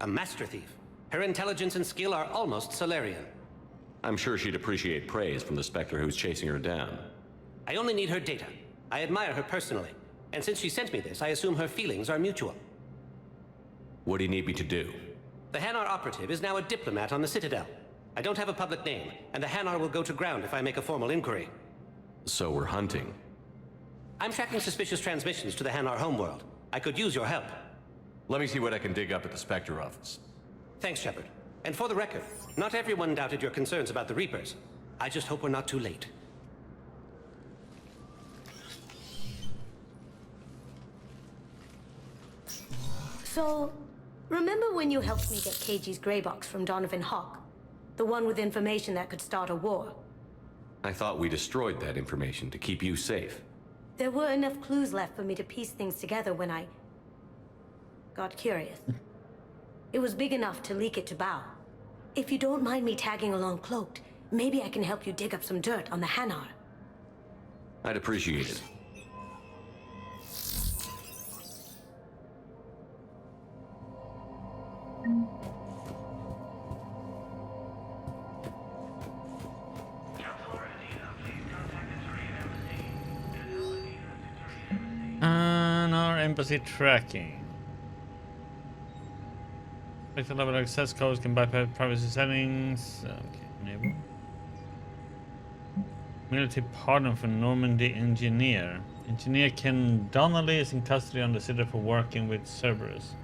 A master thief. Her intelligence and skill are almost Solarian.
I'm sure she'd appreciate praise from the Spectre who's chasing her down.
I only need her data. I admire her personally, and since she sent me this, I assume her feelings are mutual.
What do you need me to do?
The Hanar operative is now a diplomat on the Citadel. I don't have a public name, and the Hanar will go to ground if I make a formal inquiry.
So we're hunting.
I'm tracking suspicious transmissions to the Hanar homeworld. I could use your help.
Let me see what I can dig up at the Spectre office.
Thanks, Shepard. And for the record, not everyone doubted your concerns about the Reapers. I just hope we're not too late.
So, remember when you helped me get KG's grey box from Donovan Hawk? The one with information that could start a war?
I thought we destroyed that information to keep you safe.
There were enough clues left for me to piece things together when I... got curious. It was big enough to leak it to Bao. If you don't mind me tagging along cloaked, maybe I can help you dig up some dirt on the Hanar.
I'd appreciate it.
Hanar embassy tracking. Select level access codes can bypass privacy settings. Okay, enable. Military pardon for Normandy engineer. Engineer Ken Donnelly is in custody on the city for working with Cerberus.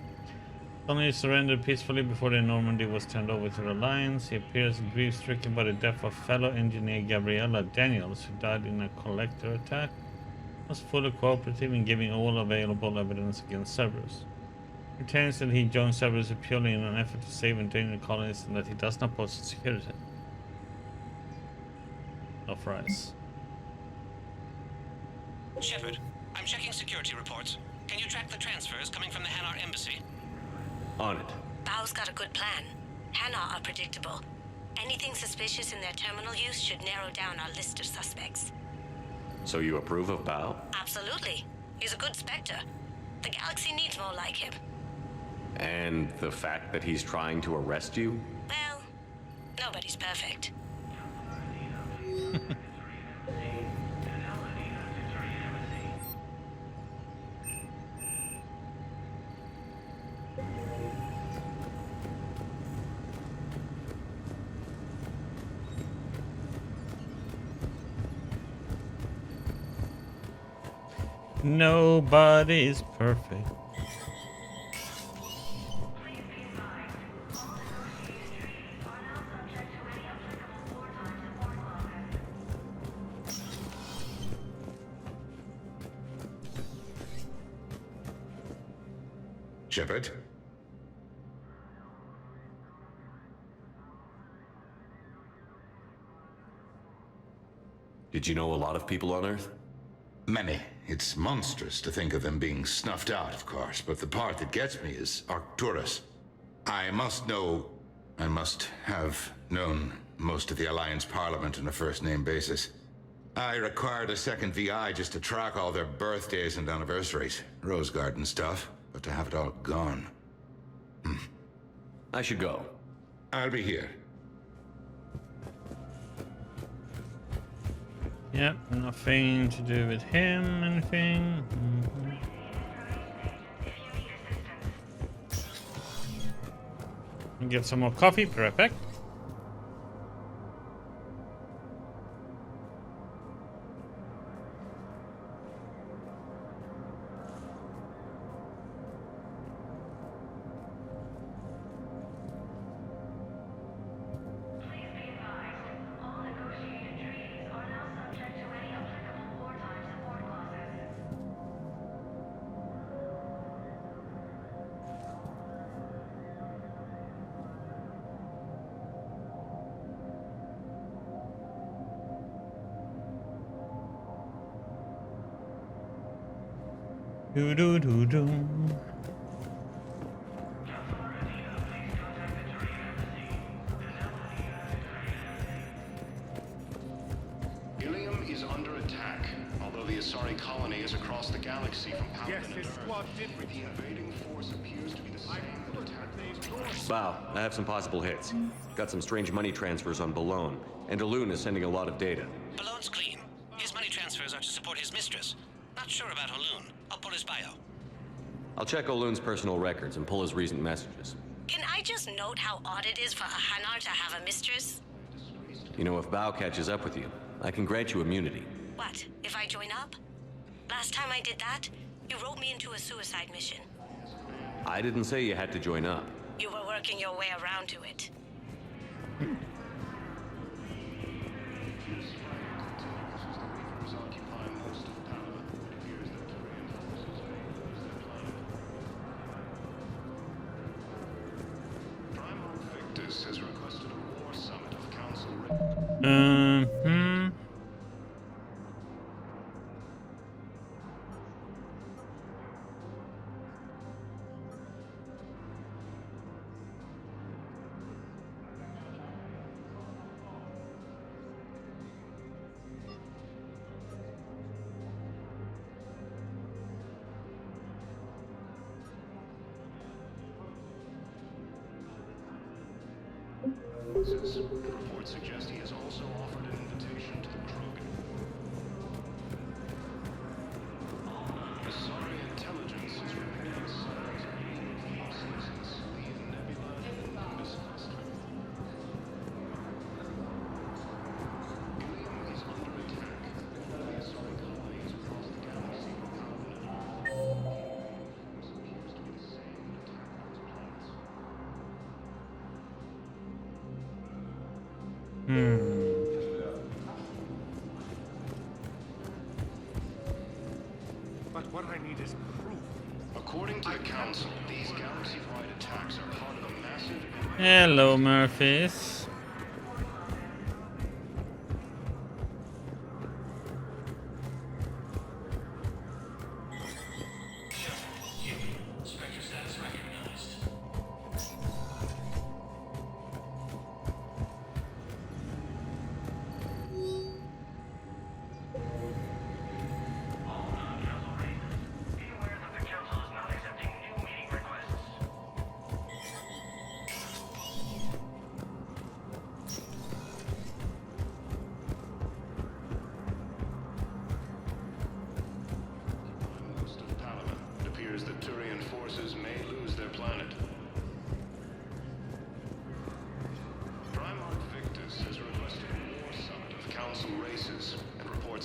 Donnelly surrendered peacefully before the Normandy was turned over to the Alliance. He appears grief-stricken by the death of fellow engineer Gabriella Daniels, who died in a collector attack. He was fully cooperative in giving all available evidence against Cerberus. He pretends that he joined Cerberus purely in an effort to save endangered colonists and that he does not pose a security threat. Of Rice.
Shepard, I'm checking security reports. Can you track the transfers coming from the Hanar embassy?
On it.
Bao's got a good plan. Hanar are predictable. Anything suspicious in their terminal use should narrow down our list of suspects.
So you approve of Bao?
Absolutely. He's a good Spectre. The galaxy needs more like him.
And the fact that he's trying to arrest you?
Well, nobody's perfect.
Nobody's perfect.
Shepard?
Did you know a lot of people on Earth?
Many. It's monstrous to think of them being snuffed out, of course, but the part that gets me is Arcturus. I must have known most of the Alliance Parliament on a first-name basis. I required a second VI just to track all their birthdays and anniversaries. Rose Garden stuff, but to have it all gone.
I should go.
I'll be here.
Yep, nothing to do with him, anything. Get some more coffee, be right back. Do do do do.
Ilium is under attack, although the Asari colony is across the galaxy from Paladin and Earth. The invading force appears to be the same that attacked those.
Bao, I have some possible hits. Got some strange money transfers on Balone, and Alun is sending a lot of data.
Balone's clean. His money transfers are to support his mistress. Not sure about Alun. I'll pull his bio.
I'll check Olun's personal records and pull his recent messages.
Can I just note how odd it is for a Hanar to have a mistress?
You know, if Bao catches up with you, I can grant you immunity.
What, if I join up? Last time I did that, you wrote me into a suicide mission.
I didn't say you had to join up.
You were working your way around to it.
Has requested a war summit of council. Reports suggest he has also offered an invitation to the Krogan. Asari intelligence is reporting signs of alien forces in Salian Nebula and the Nimbus cluster. Ilium is under attack. The Asari colonies across the galaxy are
But what I need is proof.
According to the Council, these galaxy-wide attacks are part of a massive...
Hello, Murphys.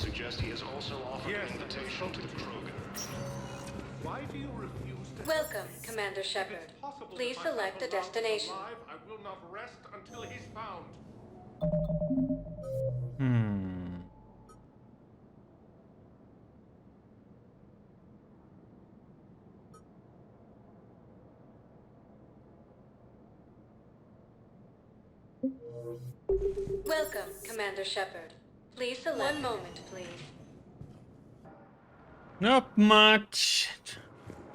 suggest he has also offered an invitation to the Krogan.
Why do you refuse to...
Welcome, Commander Shepard. Please select a destination.
I will not rest until he's found.
Welcome, Commander Shepard. Please select... One moment, please.
Not much.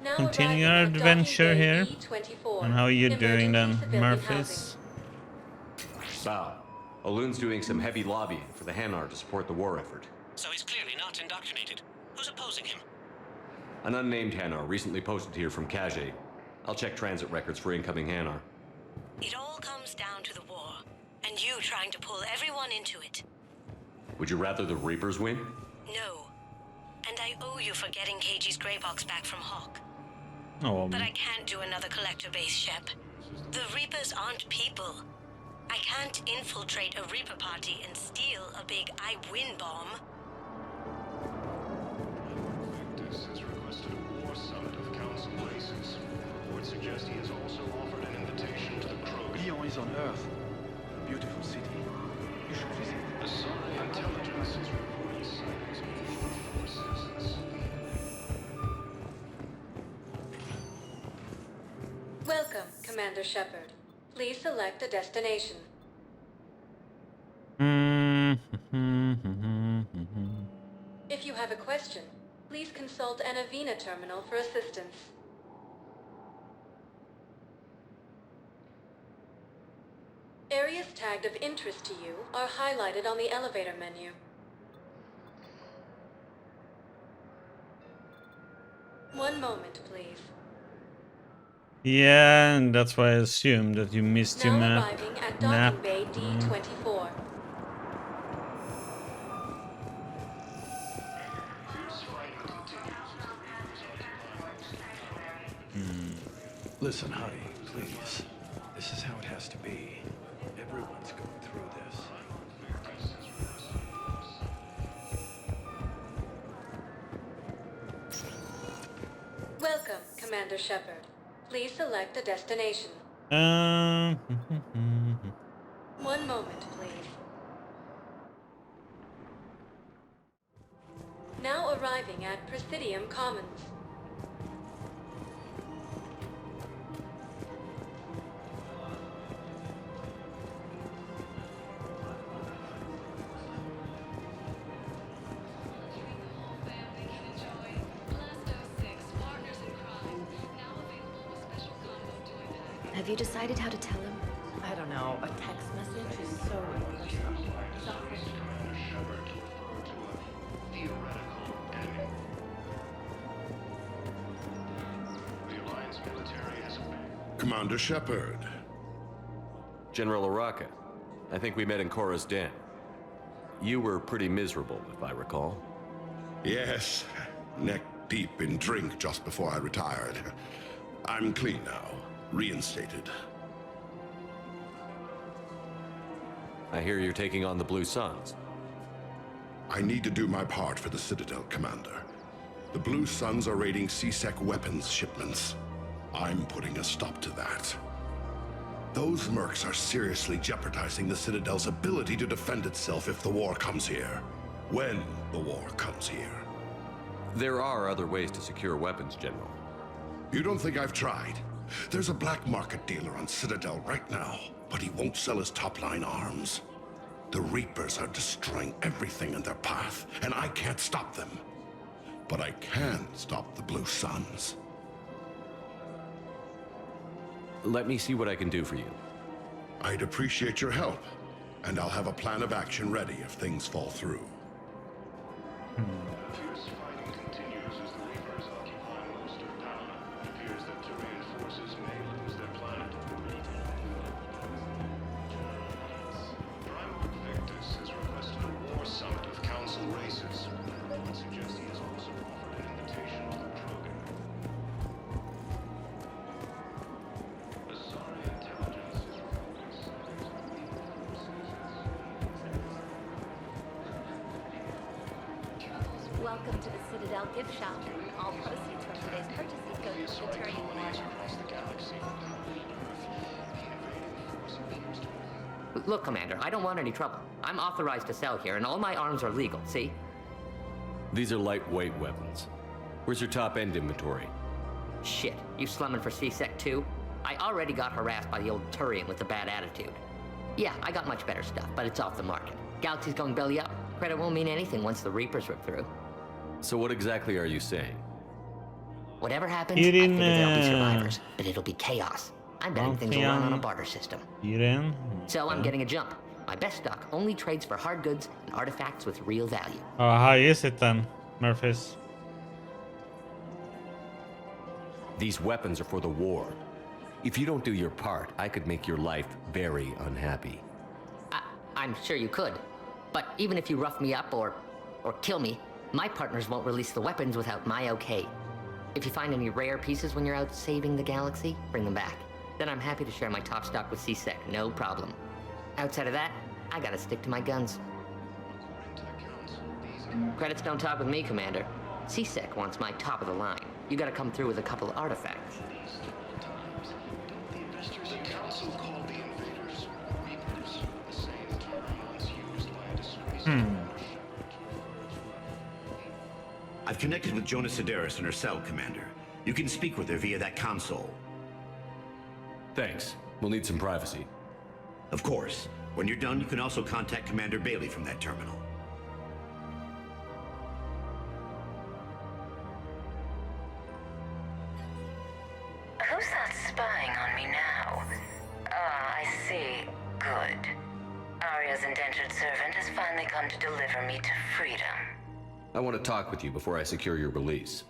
Now
Continue our
arriving at
adventure
docking
here.
bay E24.
And how are you doing then,
Emergency civilian
Murphys?
Bow. Olun's doing some heavy lobbying for the Hanar to support the war effort.
So he's clearly not indoctrinated. Who's opposing him?
An unnamed Hanar recently posted here from Kajay. I'll check transit records for incoming Hanar.
It all comes down to the war, and you trying to pull everyone into it.
Would you rather the Reapers win?
No. And I owe you for getting KG's Grey Box back from Hawk.
Oh.
But I can't do another collector base, Shep. The Reapers aren't people. I can't infiltrate a Reaper party and steal a big I win bomb.
Victus has requested a war summit of Council races. Reports suggest he has also offered an invitation to the Krogan.
Lyon is on Earth. A beautiful city. You should visit.
Asari intelligence is reporting sightings of alien forces in Salian.
Welcome, Commander Shepard. Please select a destination. If you have a question, please consult an Avena terminal for assistance. Areas tagged of interest to you are highlighted on the elevator menu. One moment, please.
Yeah, and that's why I assumed that you missed your
Now
map.
arriving at docking bay D24.
Listen, honey, please. This is how it has to be. Everyone's going through this.
Welcome, Commander Shepard. Please select a destination.
One
moment, please. Now arriving at Presidium Commons.
Have you decided how to tell him?
I don't know. A text message is so personal.
The Alliance military has
Commander Shepard.
General Araka. I think we met in Korra's den. You were pretty miserable, if I recall.
Yes, neck deep in drink just before I retired. I'm clean now, reinstated.
I hear you're taking on the Blue Suns.
I need to do my part for the Citadel, Commander. The Blue Suns are raiding C-Sec weapons shipments. I'm putting a stop to that. Those mercs are seriously jeopardizing the Citadel's ability to defend itself if the war comes here. When the war comes here.
There are other ways to secure weapons, General.
You don't think I've tried? There's a black market dealer on Citadel right now, but he won't sell his top-line arms. The Reapers are destroying everything in their path, and I can't stop them. But I can stop the Blue Suns.
Let me see what I can do for you.
I'd appreciate your help, and I'll have a plan of action ready if things fall through.
Fierce fighting continues as the Reapers occupy most of Panama. It appears that Turian forces may lose their planet. Primarch Victus has requested a war summit of council races. I suggest he has also offered an invitation to the Krogan. Asari intelligence is
Welcome to the Citadel gift shop. All proceeds from today's purchases go to the Turian War.
Look, Commander, I don't want any trouble. I'm authorized to sell here, and all my arms are legal, see?
These are lightweight weapons. Where's your top-end inventory?
Shit, you slumming for C-Sec too? I already got harassed by the old Turian with a bad attitude. Yeah, I got much better stuff, but it's off the market. Galaxy's going belly up. Credit won't mean anything once the Reapers rip through.
So what exactly are you saying?
Whatever happens, I figure there'll be survivors, but it'll be chaos. I'm betting things will run on a barter system. So I'm getting a jump. My best stock only trades for hard goods and artifacts with real value.
Oh, how is it then, Murphys?
These weapons are for the war. If you don't do your part, I could make your life very unhappy.
I'm sure you could. But even if you rough me up or kill me, my partners won't release the weapons without my okay. If you find any rare pieces when you're out saving the galaxy, bring them back. Then I'm happy to share my top stock with C-Sec, no problem. Outside of that, I gotta stick to my guns. Credits don't talk with me, Commander. C-Sec wants my top of the line. You gotta come through with a couple of artifacts.
The council called the invaders Reapers, the same term once used by a disgraced
I've connected with Jonah Sedaris in her cell, Commander. You can speak with her via that console.
Thanks. We'll need some privacy.
Of course. When you're done, you can also contact Commander Bailey from that terminal.
Who's that spying on me now? Ah, I see. Good. Arya's indentured servant has finally come to deliver me to freedom.
I want to talk with you before I secure your release.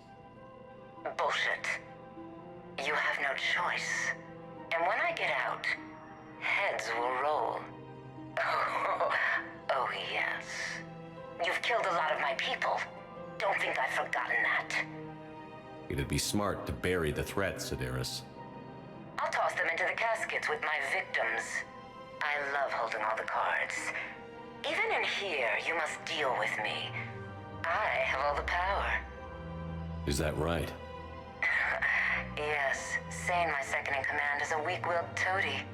Bullshit. You have no choice. And when I get out, heads will roll. Oh, yes. You've killed a lot of my people. Don't think I've forgotten that.
It'd be smart to bury the threat, Sedaris.
I'll toss them into the caskets with my victims. I love holding all the cards. Even in here, you must deal with me. I have all the power.
Is that right?
Yes, Sane, my second-in-command, is a weak-willed toady.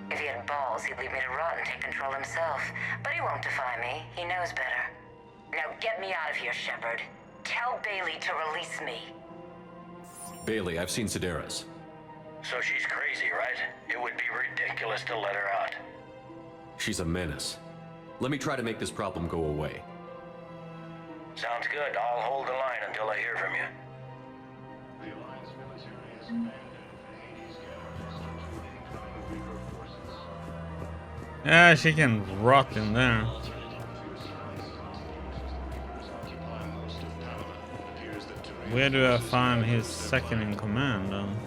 If he had balls, he'd leave me to rot and take control himself. But he won't defy me. He knows better. Now get me out of here, Shepard. Tell Bailey to release me.
Bailey, I've seen Sedaris.
So she's crazy, right? It would be ridiculous to let her out.
She's a menace. Let me try to make this problem go away.
Sounds good. I'll hold the line until I hear from you.
The Alliance military has abandoned Hades' incoming Reaper forces.
Yeah, she can rot in there. Where do I find his second in command then?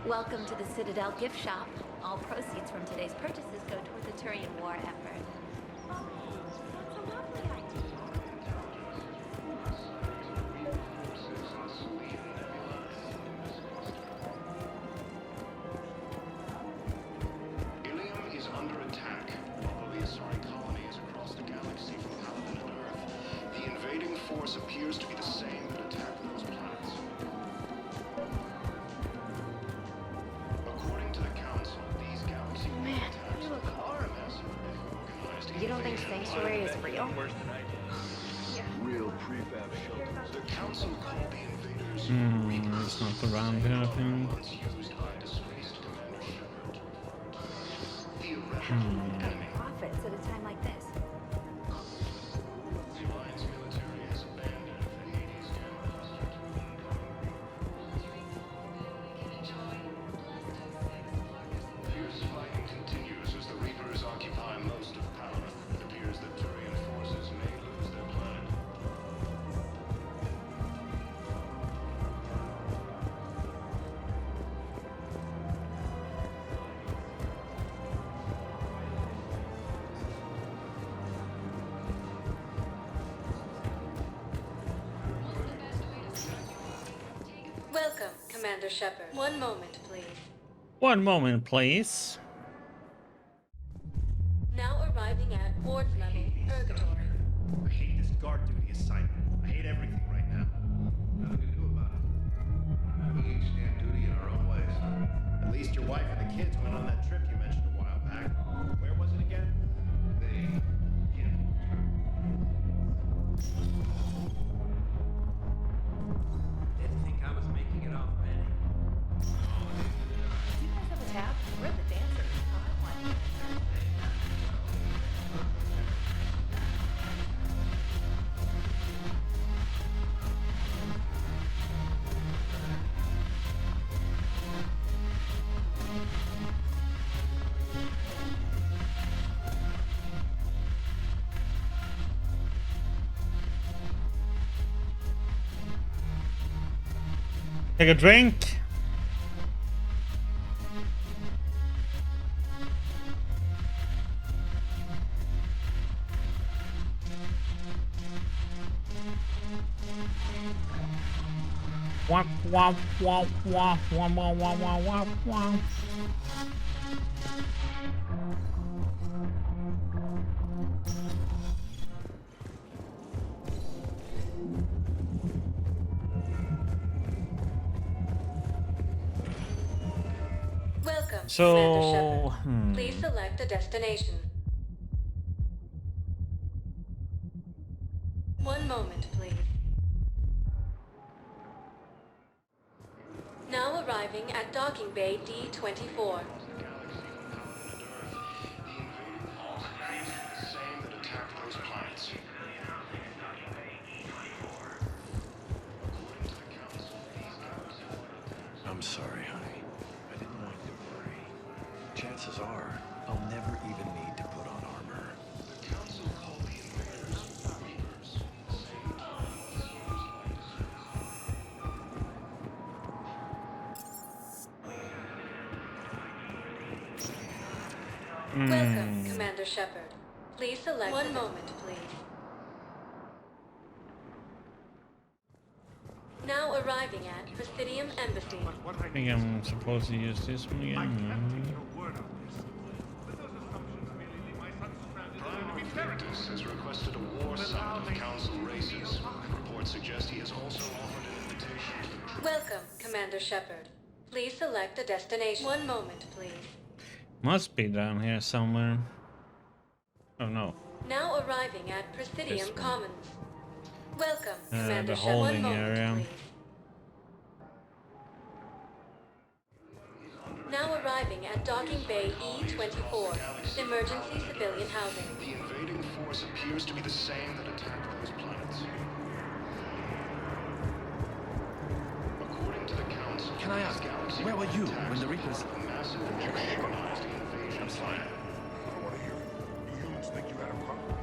Welcome to the Citadel gift shop. All proceeds from today's purchases go toward the Turian war effort. That's a lovely idea.
Ilium is under attack. Although the Asari colony is across the galaxy from Paladin and Earth, the invading force appears to be the same that attacked those planets. According to the Council, these galaxy attacks are organized.
You don't think Sanctuary is real?
Real prefab shelters. The Council called the invaders
It's not around here, I think.
once used by disgraced Commander Shepard. Theoretical enemy.
Profits at a time like this.
The Alliance military has abandoned the Hades campus. Fierce fighting continues as the Reapers occupy most of power. It appears that Turian forces may lose their planet.
Welcome, Commander Shepard. One moment, please.
One moment, please.
Now arriving at ward level, Purgatory.
I hate this guard duty assignment. I hate everything right now. Nothing to do about it. We each stand duty in our own ways. At least your wife and the kids went on that trip you mentioned a while back. Where was it again? Didn't think I was making it off, Manny.
Do you guys have a tab? We're the dancers. I want one.
Take a drink. Womp womp womp womp womp womp womp womp womp.
Welcome,
So,
Commander Shepard. Please select a destination. One moment, please. Now arriving at docking bay D-24.
I'm sorry, honey. I didn't want you to worry. Chances are, I'll never even need to put on armor.
The Council called the invaders Reapers. Same time once used by
Welcome, Commander Shepard. Please select one moment, please. Now arriving at Presidium Embassy.
I think I'm supposed to use this one again.
Prime Victus has requested a war summit of Council races. Reports suggest he has also offered an invitation to the troops.
Welcome, Commander Shepard. Please select a destination. One moment, please.
Must be down here somewhere. Oh no.
Now arriving at Presidium Commons. Welcome, Commander
the
Shepard. One
holding
moment,
area.
please. Now arriving at docking bay E-24, emergency civilian housing.
The invading force appears to be the same that attacked those planets. According to the Council,
Can I ask, where were you when the Reapers...
a massive organized invasion?
I'm sorry.
I want to hear it. You humans think you had a problem?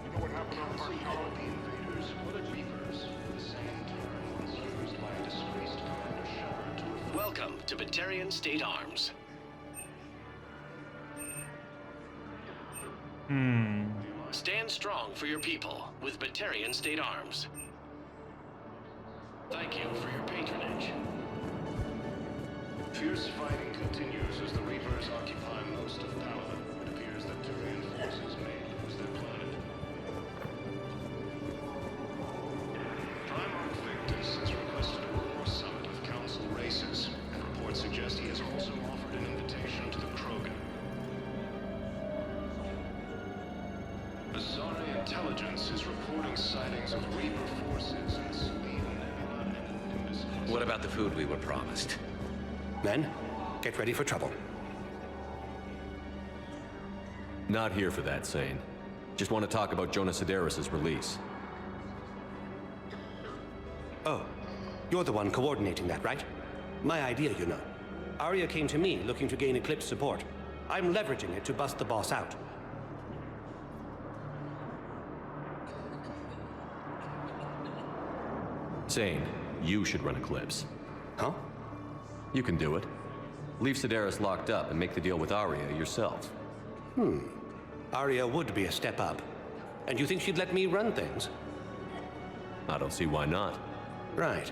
You know what happened on Council called the invaders Reapers, the same term once used by a disgraced Commander Shepard to refer
Welcome to Batarian State Arms. Stand strong for your people with Batarian State Arms. Thank you for your patronage.
Fierce fighting continues as the Reapers occupy most of Paladin. It appears that Turian forces may lose their planet. Primarch Victus has requested a war summit with Council races, and reports suggest he has also offered an invitation to the Krogan. Bizarre intelligence is reporting sightings of Reaper forces in Selene Nebula and Nimbus.
What about the food we were promised?
Men, get ready for trouble.
Not here for that, Sane. Just want to talk about Jonas Sedaris' release.
Oh, you're the one coordinating that, right? My idea, you know. Arya came to me looking to gain Eclipse support. I'm leveraging it to bust the boss out.
Sane, you should run Eclipse.
Huh?
You can do it. Leave Sedaris locked up and make the deal with Arya yourself.
Arya would be a step up. And you think she'd let me run things?
I don't see why not.
Right.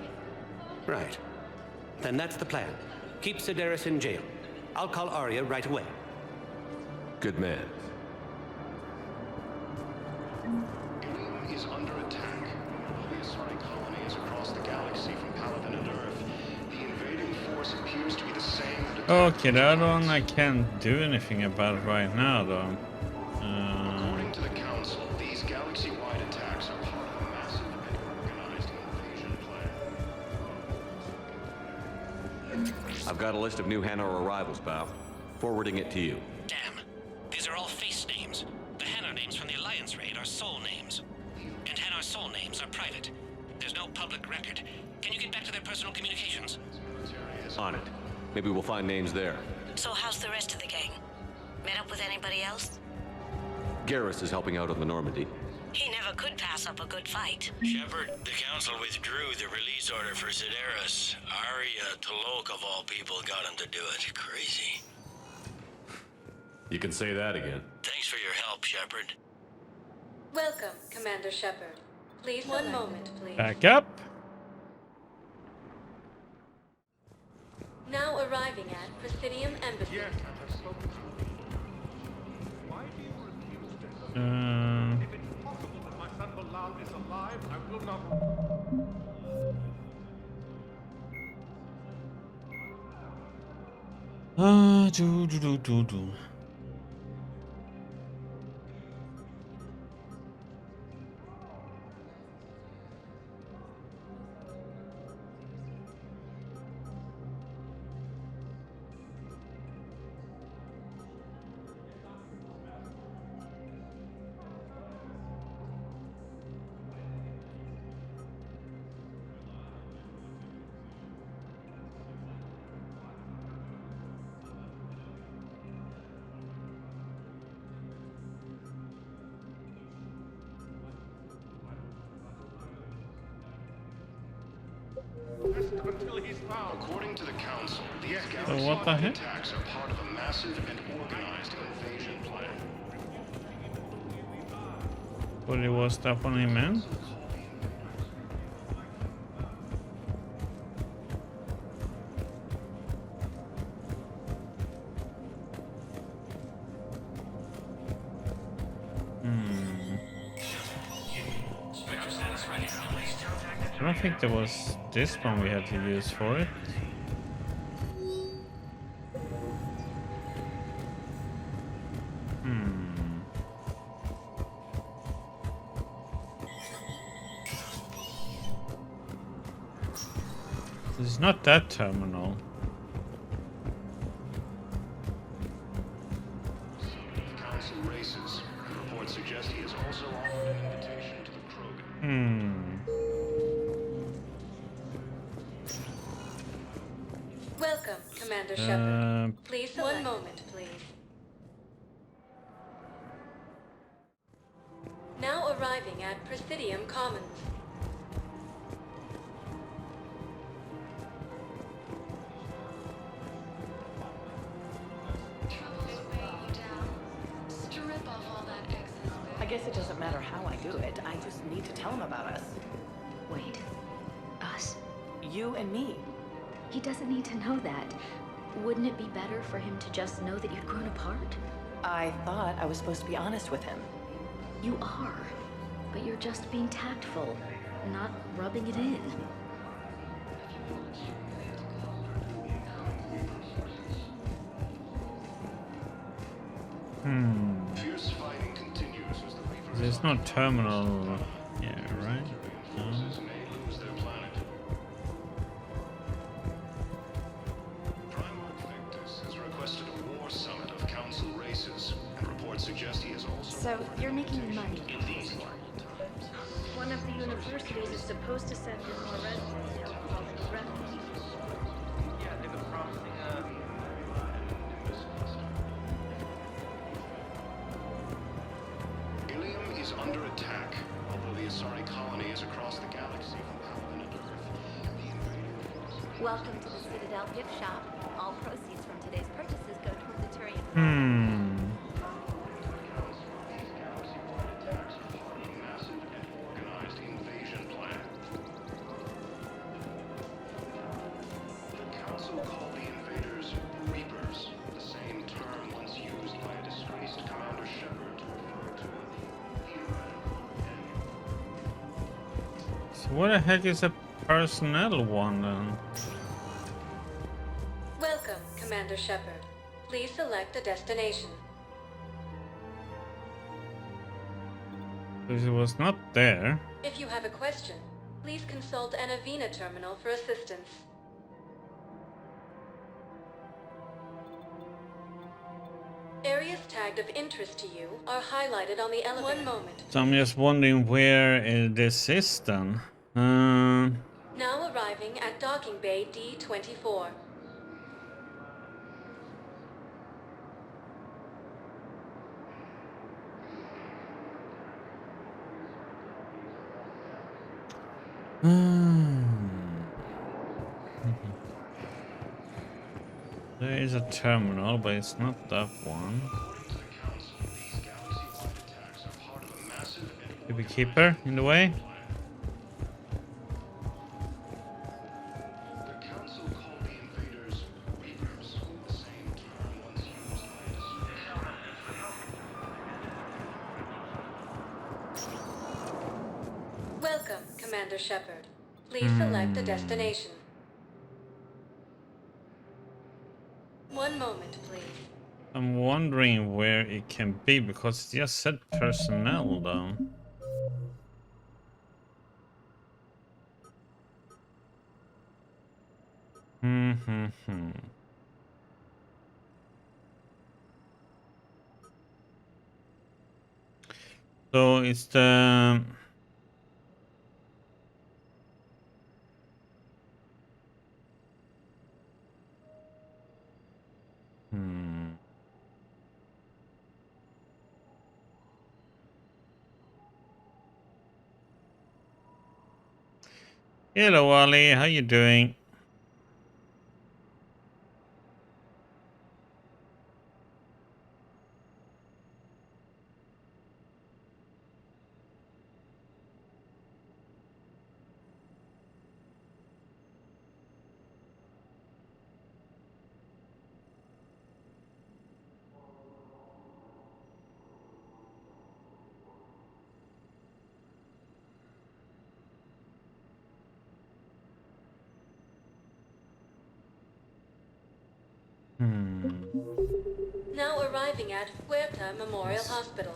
Then that's the plan. Keep Sedaris in jail. I'll call Arya right away.
Good man.
Ilium is under attack. The Asari colony is across the galaxy from Paladin and Earth. The invading force appears to be the same.
Okay, that one I can't do anything about it right now, though.
According to the Council, these galaxy-wide attacks are part of a massive and organized invasion plan.
I've got a list of new Hanar arrivals, pal. Forwarding it to you.
Damn. These are all face names. The Hanar names from the Alliance raid are soul names. And Hanar soul names are private. There's no public record. Can you get back to their personal communications?
On it. Maybe we'll find names there.
So how's the rest of the gang? Met up with anybody else?
Garrus is helping out on the Normandy.
He never could pass up a good fight.
Shepard, the Council withdrew the release order for Sedaris. Arya T'Loak, of all people, got him to do it. Crazy.
You can say that again.
Thanks for your help, Shepard.
Welcome, Commander Shepard. Please, one moment, please.
Back up.
Now arriving at Presidium Embassy.
Yes, I have spoken to you. Why do you refuse to If it's possible that my son Bilal is alive, I will not.
Do.
Until he's found.
According to the Council, these
So what the
galaxy-wide
heck?
attacks are part of a massive and organized invasion plan.
What it was that one he meant? I don't think there was this one we had to use for it. It's not that terminal.
Council races. Reports suggest he has also offered an invitation to the Krogan.
Welcome, Commander Shepard. Please, one moment, please. Now arriving at Presidium Commons.
guess it doesn't matter how I do it. I just need to tell him about us.
Wait. Us?
You and me.
He doesn't need to know that. Wouldn't it be better for him to just know that you'd grown apart?
I thought I was supposed to be honest with him.
You are. But you're just being tactful, not rubbing it in.
Fierce fighting continues as the Reapers
There's no terminal. Yeah, right? No.
may lose their planet. Primarch Victus has requested a war summit of council races, and reports suggest he has also...
So, you're making money.
in these
One of the universities is supposed to send in more residents to help call the refugees.
Yeah, they've been promising
Ilium is under attack, although the Asari colony is across the galaxy from planet Earth.
Welcome to the Citadel gift shop. All proceeds from today's purchases go toward the Turian.
Organized invasion plan. The council called the invaders Reapers, the same term once used by a disgraced Commander Shepard to refer to a theoretical enemy.
So what the heck is a personnel one then?
Welcome, Commander Shepard. Please select a destination.
Because it was not there.
If you have a question, please consult an Avena terminal for assistance. Areas tagged of interest to you are highlighted on the elevator. One moment.
So I'm just wondering where this is then.
Now arriving at docking bay D24.
There is a terminal, but it's not that one. Maybe keeper in the way.
Welcome, Commander Shepard. Please select a destination. One moment, please.
I'm wondering where it can be because it just said personnel though. So it's the Hello, Ali. How you doing?
Now arriving at Huerta Memorial Hospital.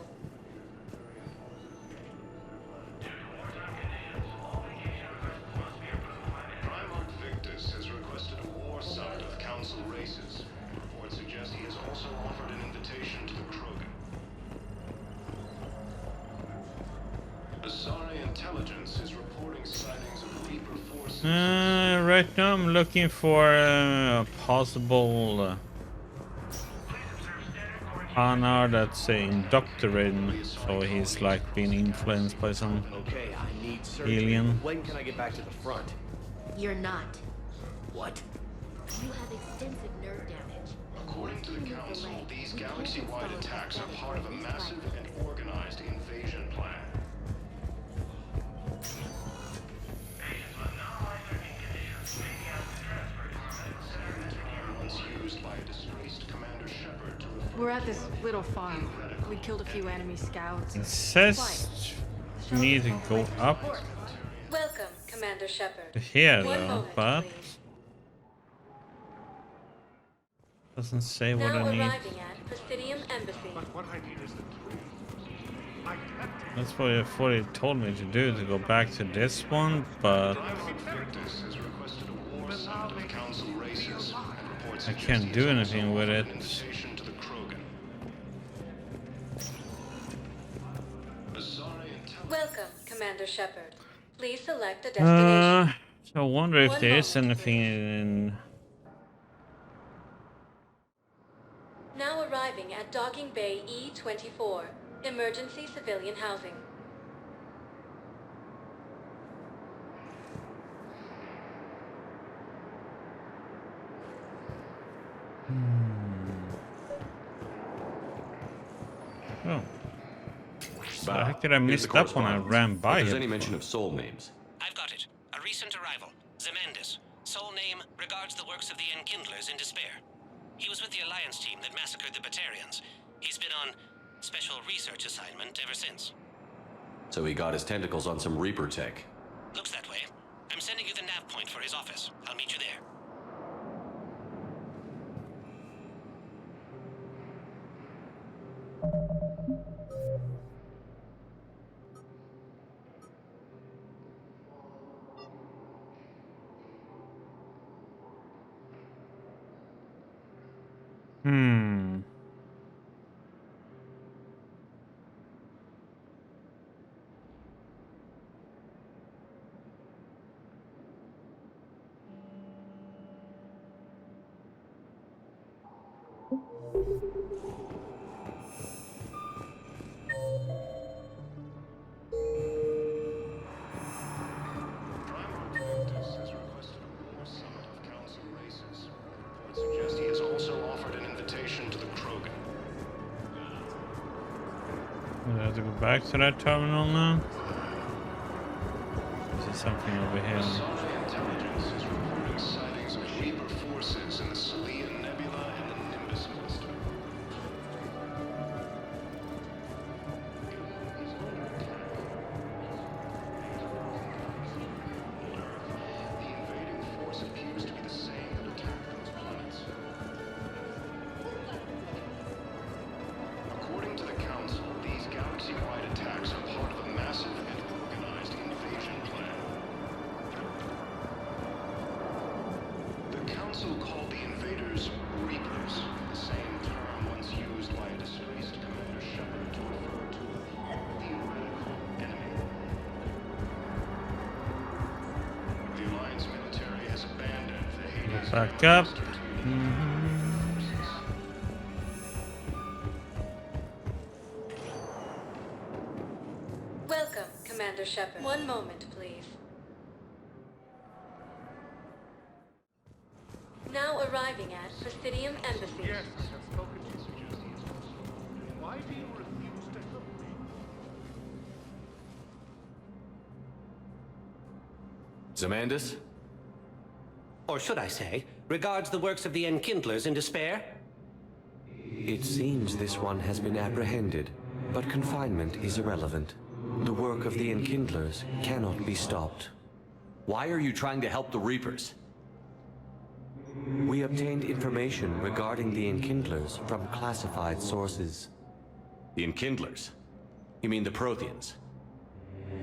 Primarch Victus has requested a war summit of council races. Reports suggest he has also offered an invitation to the Krogan. Asari intelligence is reporting sightings of Reaper forces.
Right now I'm looking for a possible Hanar that's indoctrinated, so he's like being influenced by some
Okay, I need surgery.
alien.
When can I get back to the front?
You're not.
What?
You have extensive nerve damage.
According to the Council, these galaxy-wide attacks are part of a massive and organized invasion plan. Once used by a disgraced Commander Shepard to
We're at this little farm. We killed a few enemy scouts.
It says you need to go up
Welcome, Commander Shepard.
to here
One
though,
moment,
but
please.
doesn't say what
Now
I need.
arriving at Presidium Embassy.
What I need is the truth.
That's what I thought he told me to do, to go back to this one, but I can't do anything with it.
Welcome, Commander Shepard. Please select a destination.
So I wonder if there is anything in...
Now arriving at Docking Bay E-24, emergency civilian housing.
Oh. So how did I miss that one? I ran by
If there's
it.
any mention of soul names.
I've got it. A recent arrival. Zemandis. Sole name regards the works of the Enkindlers in despair. He was with the Alliance team that massacred the Batarians. He's been on special research assignment ever since.
So he got his tentacles on some Reaper tech.
Looks that way. I'm sending you the nav point for his office. I'll meet you there.
Suggest he has also offered an invitation to the Krogan.
I have to go back to that terminal now. Is there something over here?
Intelligence is reporting sightings of Reaper forces in the Salian Nebula and the Nimbus cluster. The invading force appears to be the same that attacked those planets. According to the Council, these galaxy-wide attacks are part of a massive and organized invasion plan. The Council called the invaders Reapers, the same term once used by a disgraced Commander Shepard to refer to a theoretical enemy. The Alliance military has abandoned the Hades
Back up.
Welcome, Commander Shepard. One moment, please. Now arriving at Presidium Embassy.
Yes, I have spoken to you. Why do you refuse to help me?
Zemandis?
Or should I say, regards the works of the Enkindlers in despair?
It seems this one has been apprehended, but confinement is irrelevant. The work of the Enkindlers cannot be stopped.
Why are you trying to help the Reapers?
We obtained information regarding the Enkindlers from classified sources.
The Enkindlers? You mean the Protheans?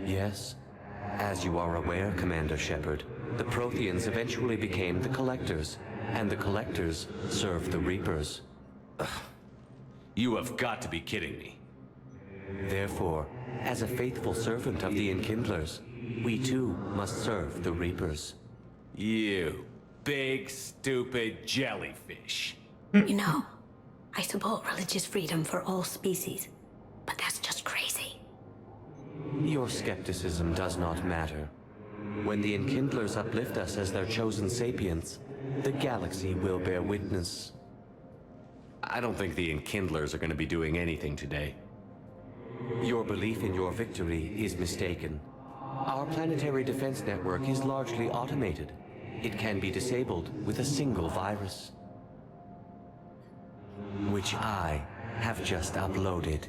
Yes. As you are aware, Commander Shepard, the Protheans eventually became the Collectors, and the Collectors served the Reapers.
You have got to be kidding me.
Therefore, as a faithful servant of the Enkindlers, we too must serve the Reapers.
You big, stupid jellyfish.
You know, I support religious freedom for all species, but that's just crazy.
Your skepticism does not matter. When the Enkindlers uplift us as their chosen sapients, The galaxy will bear witness.
I don't think the Enkindlers are going to be doing anything today.
Your belief in your victory is mistaken. Our planetary defense network is largely automated. It can be disabled with a single virus, which I have just uploaded.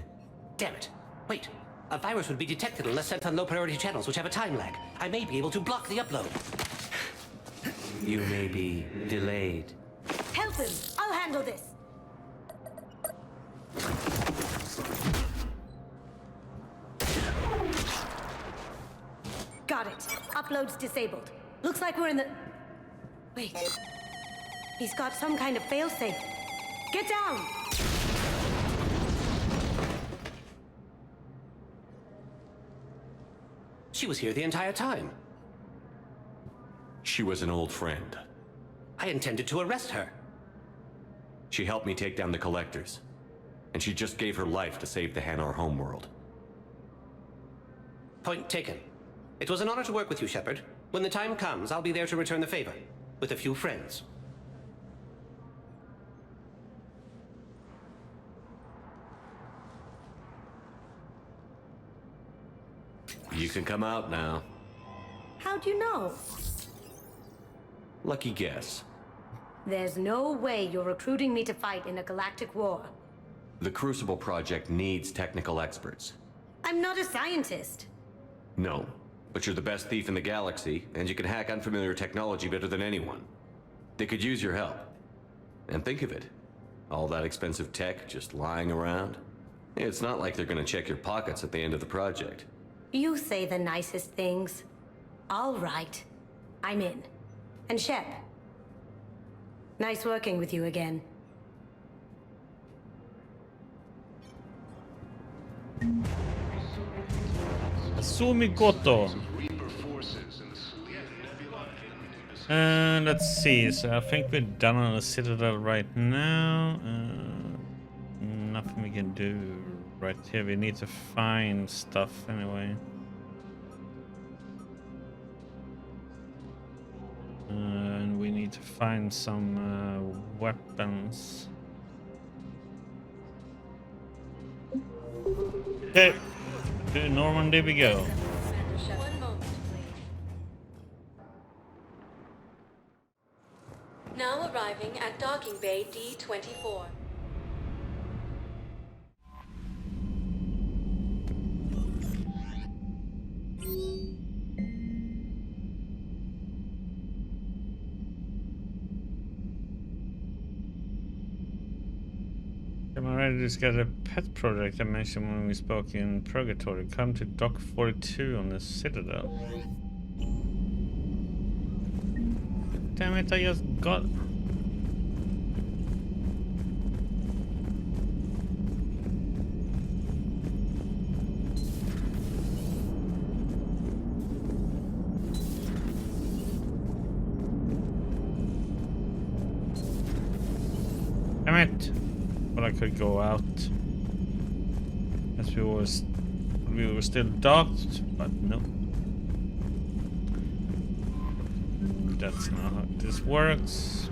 Damn it. Wait. A virus would be detected unless sent on low-priority channels, which have a time lag. I may be able to block the upload.
You may be delayed.
Help him! I'll handle this! Got it. Upload's disabled. Looks like we're in the... Wait. He's got some kind of failsafe. Get down!
She was here the entire time.
She was an old friend.
I intended to arrest her.
She helped me take down the Collectors. And she just gave her life to save the Hanar homeworld.
Point taken. It was an honor to work with you, Shepard. When the time comes, I'll be there to return the favor. With a few friends.
You can come out now.
How'd you know?
Lucky guess.
There's no way you're recruiting me to fight in a galactic war.
The Crucible Project needs technical experts.
I'm not a scientist.
No, but you're the best thief in the galaxy, and you can hack unfamiliar technology better than anyone. They could use your help. And think of it. All that expensive tech just lying around. It's not like they're gonna check your pockets at the end of the project.
You say the nicest things. All right. I'm in. And Shep. Nice working with you again.
Sumikoto. Let's see. So I think we're done on the Citadel right now. Nothing we can do right here. We need to find stuff anyway. And we need to find some weapons. Okay, to Normandy we go.
One moment, please. Now arriving at docking bay D-24.
I'm already just got a pet project I mentioned when we spoke in Purgatory. Come to Dock 42 on the Citadel. Damn it, I just got... Damn it! But I could go out as we were still docked, but no. That's not how this works.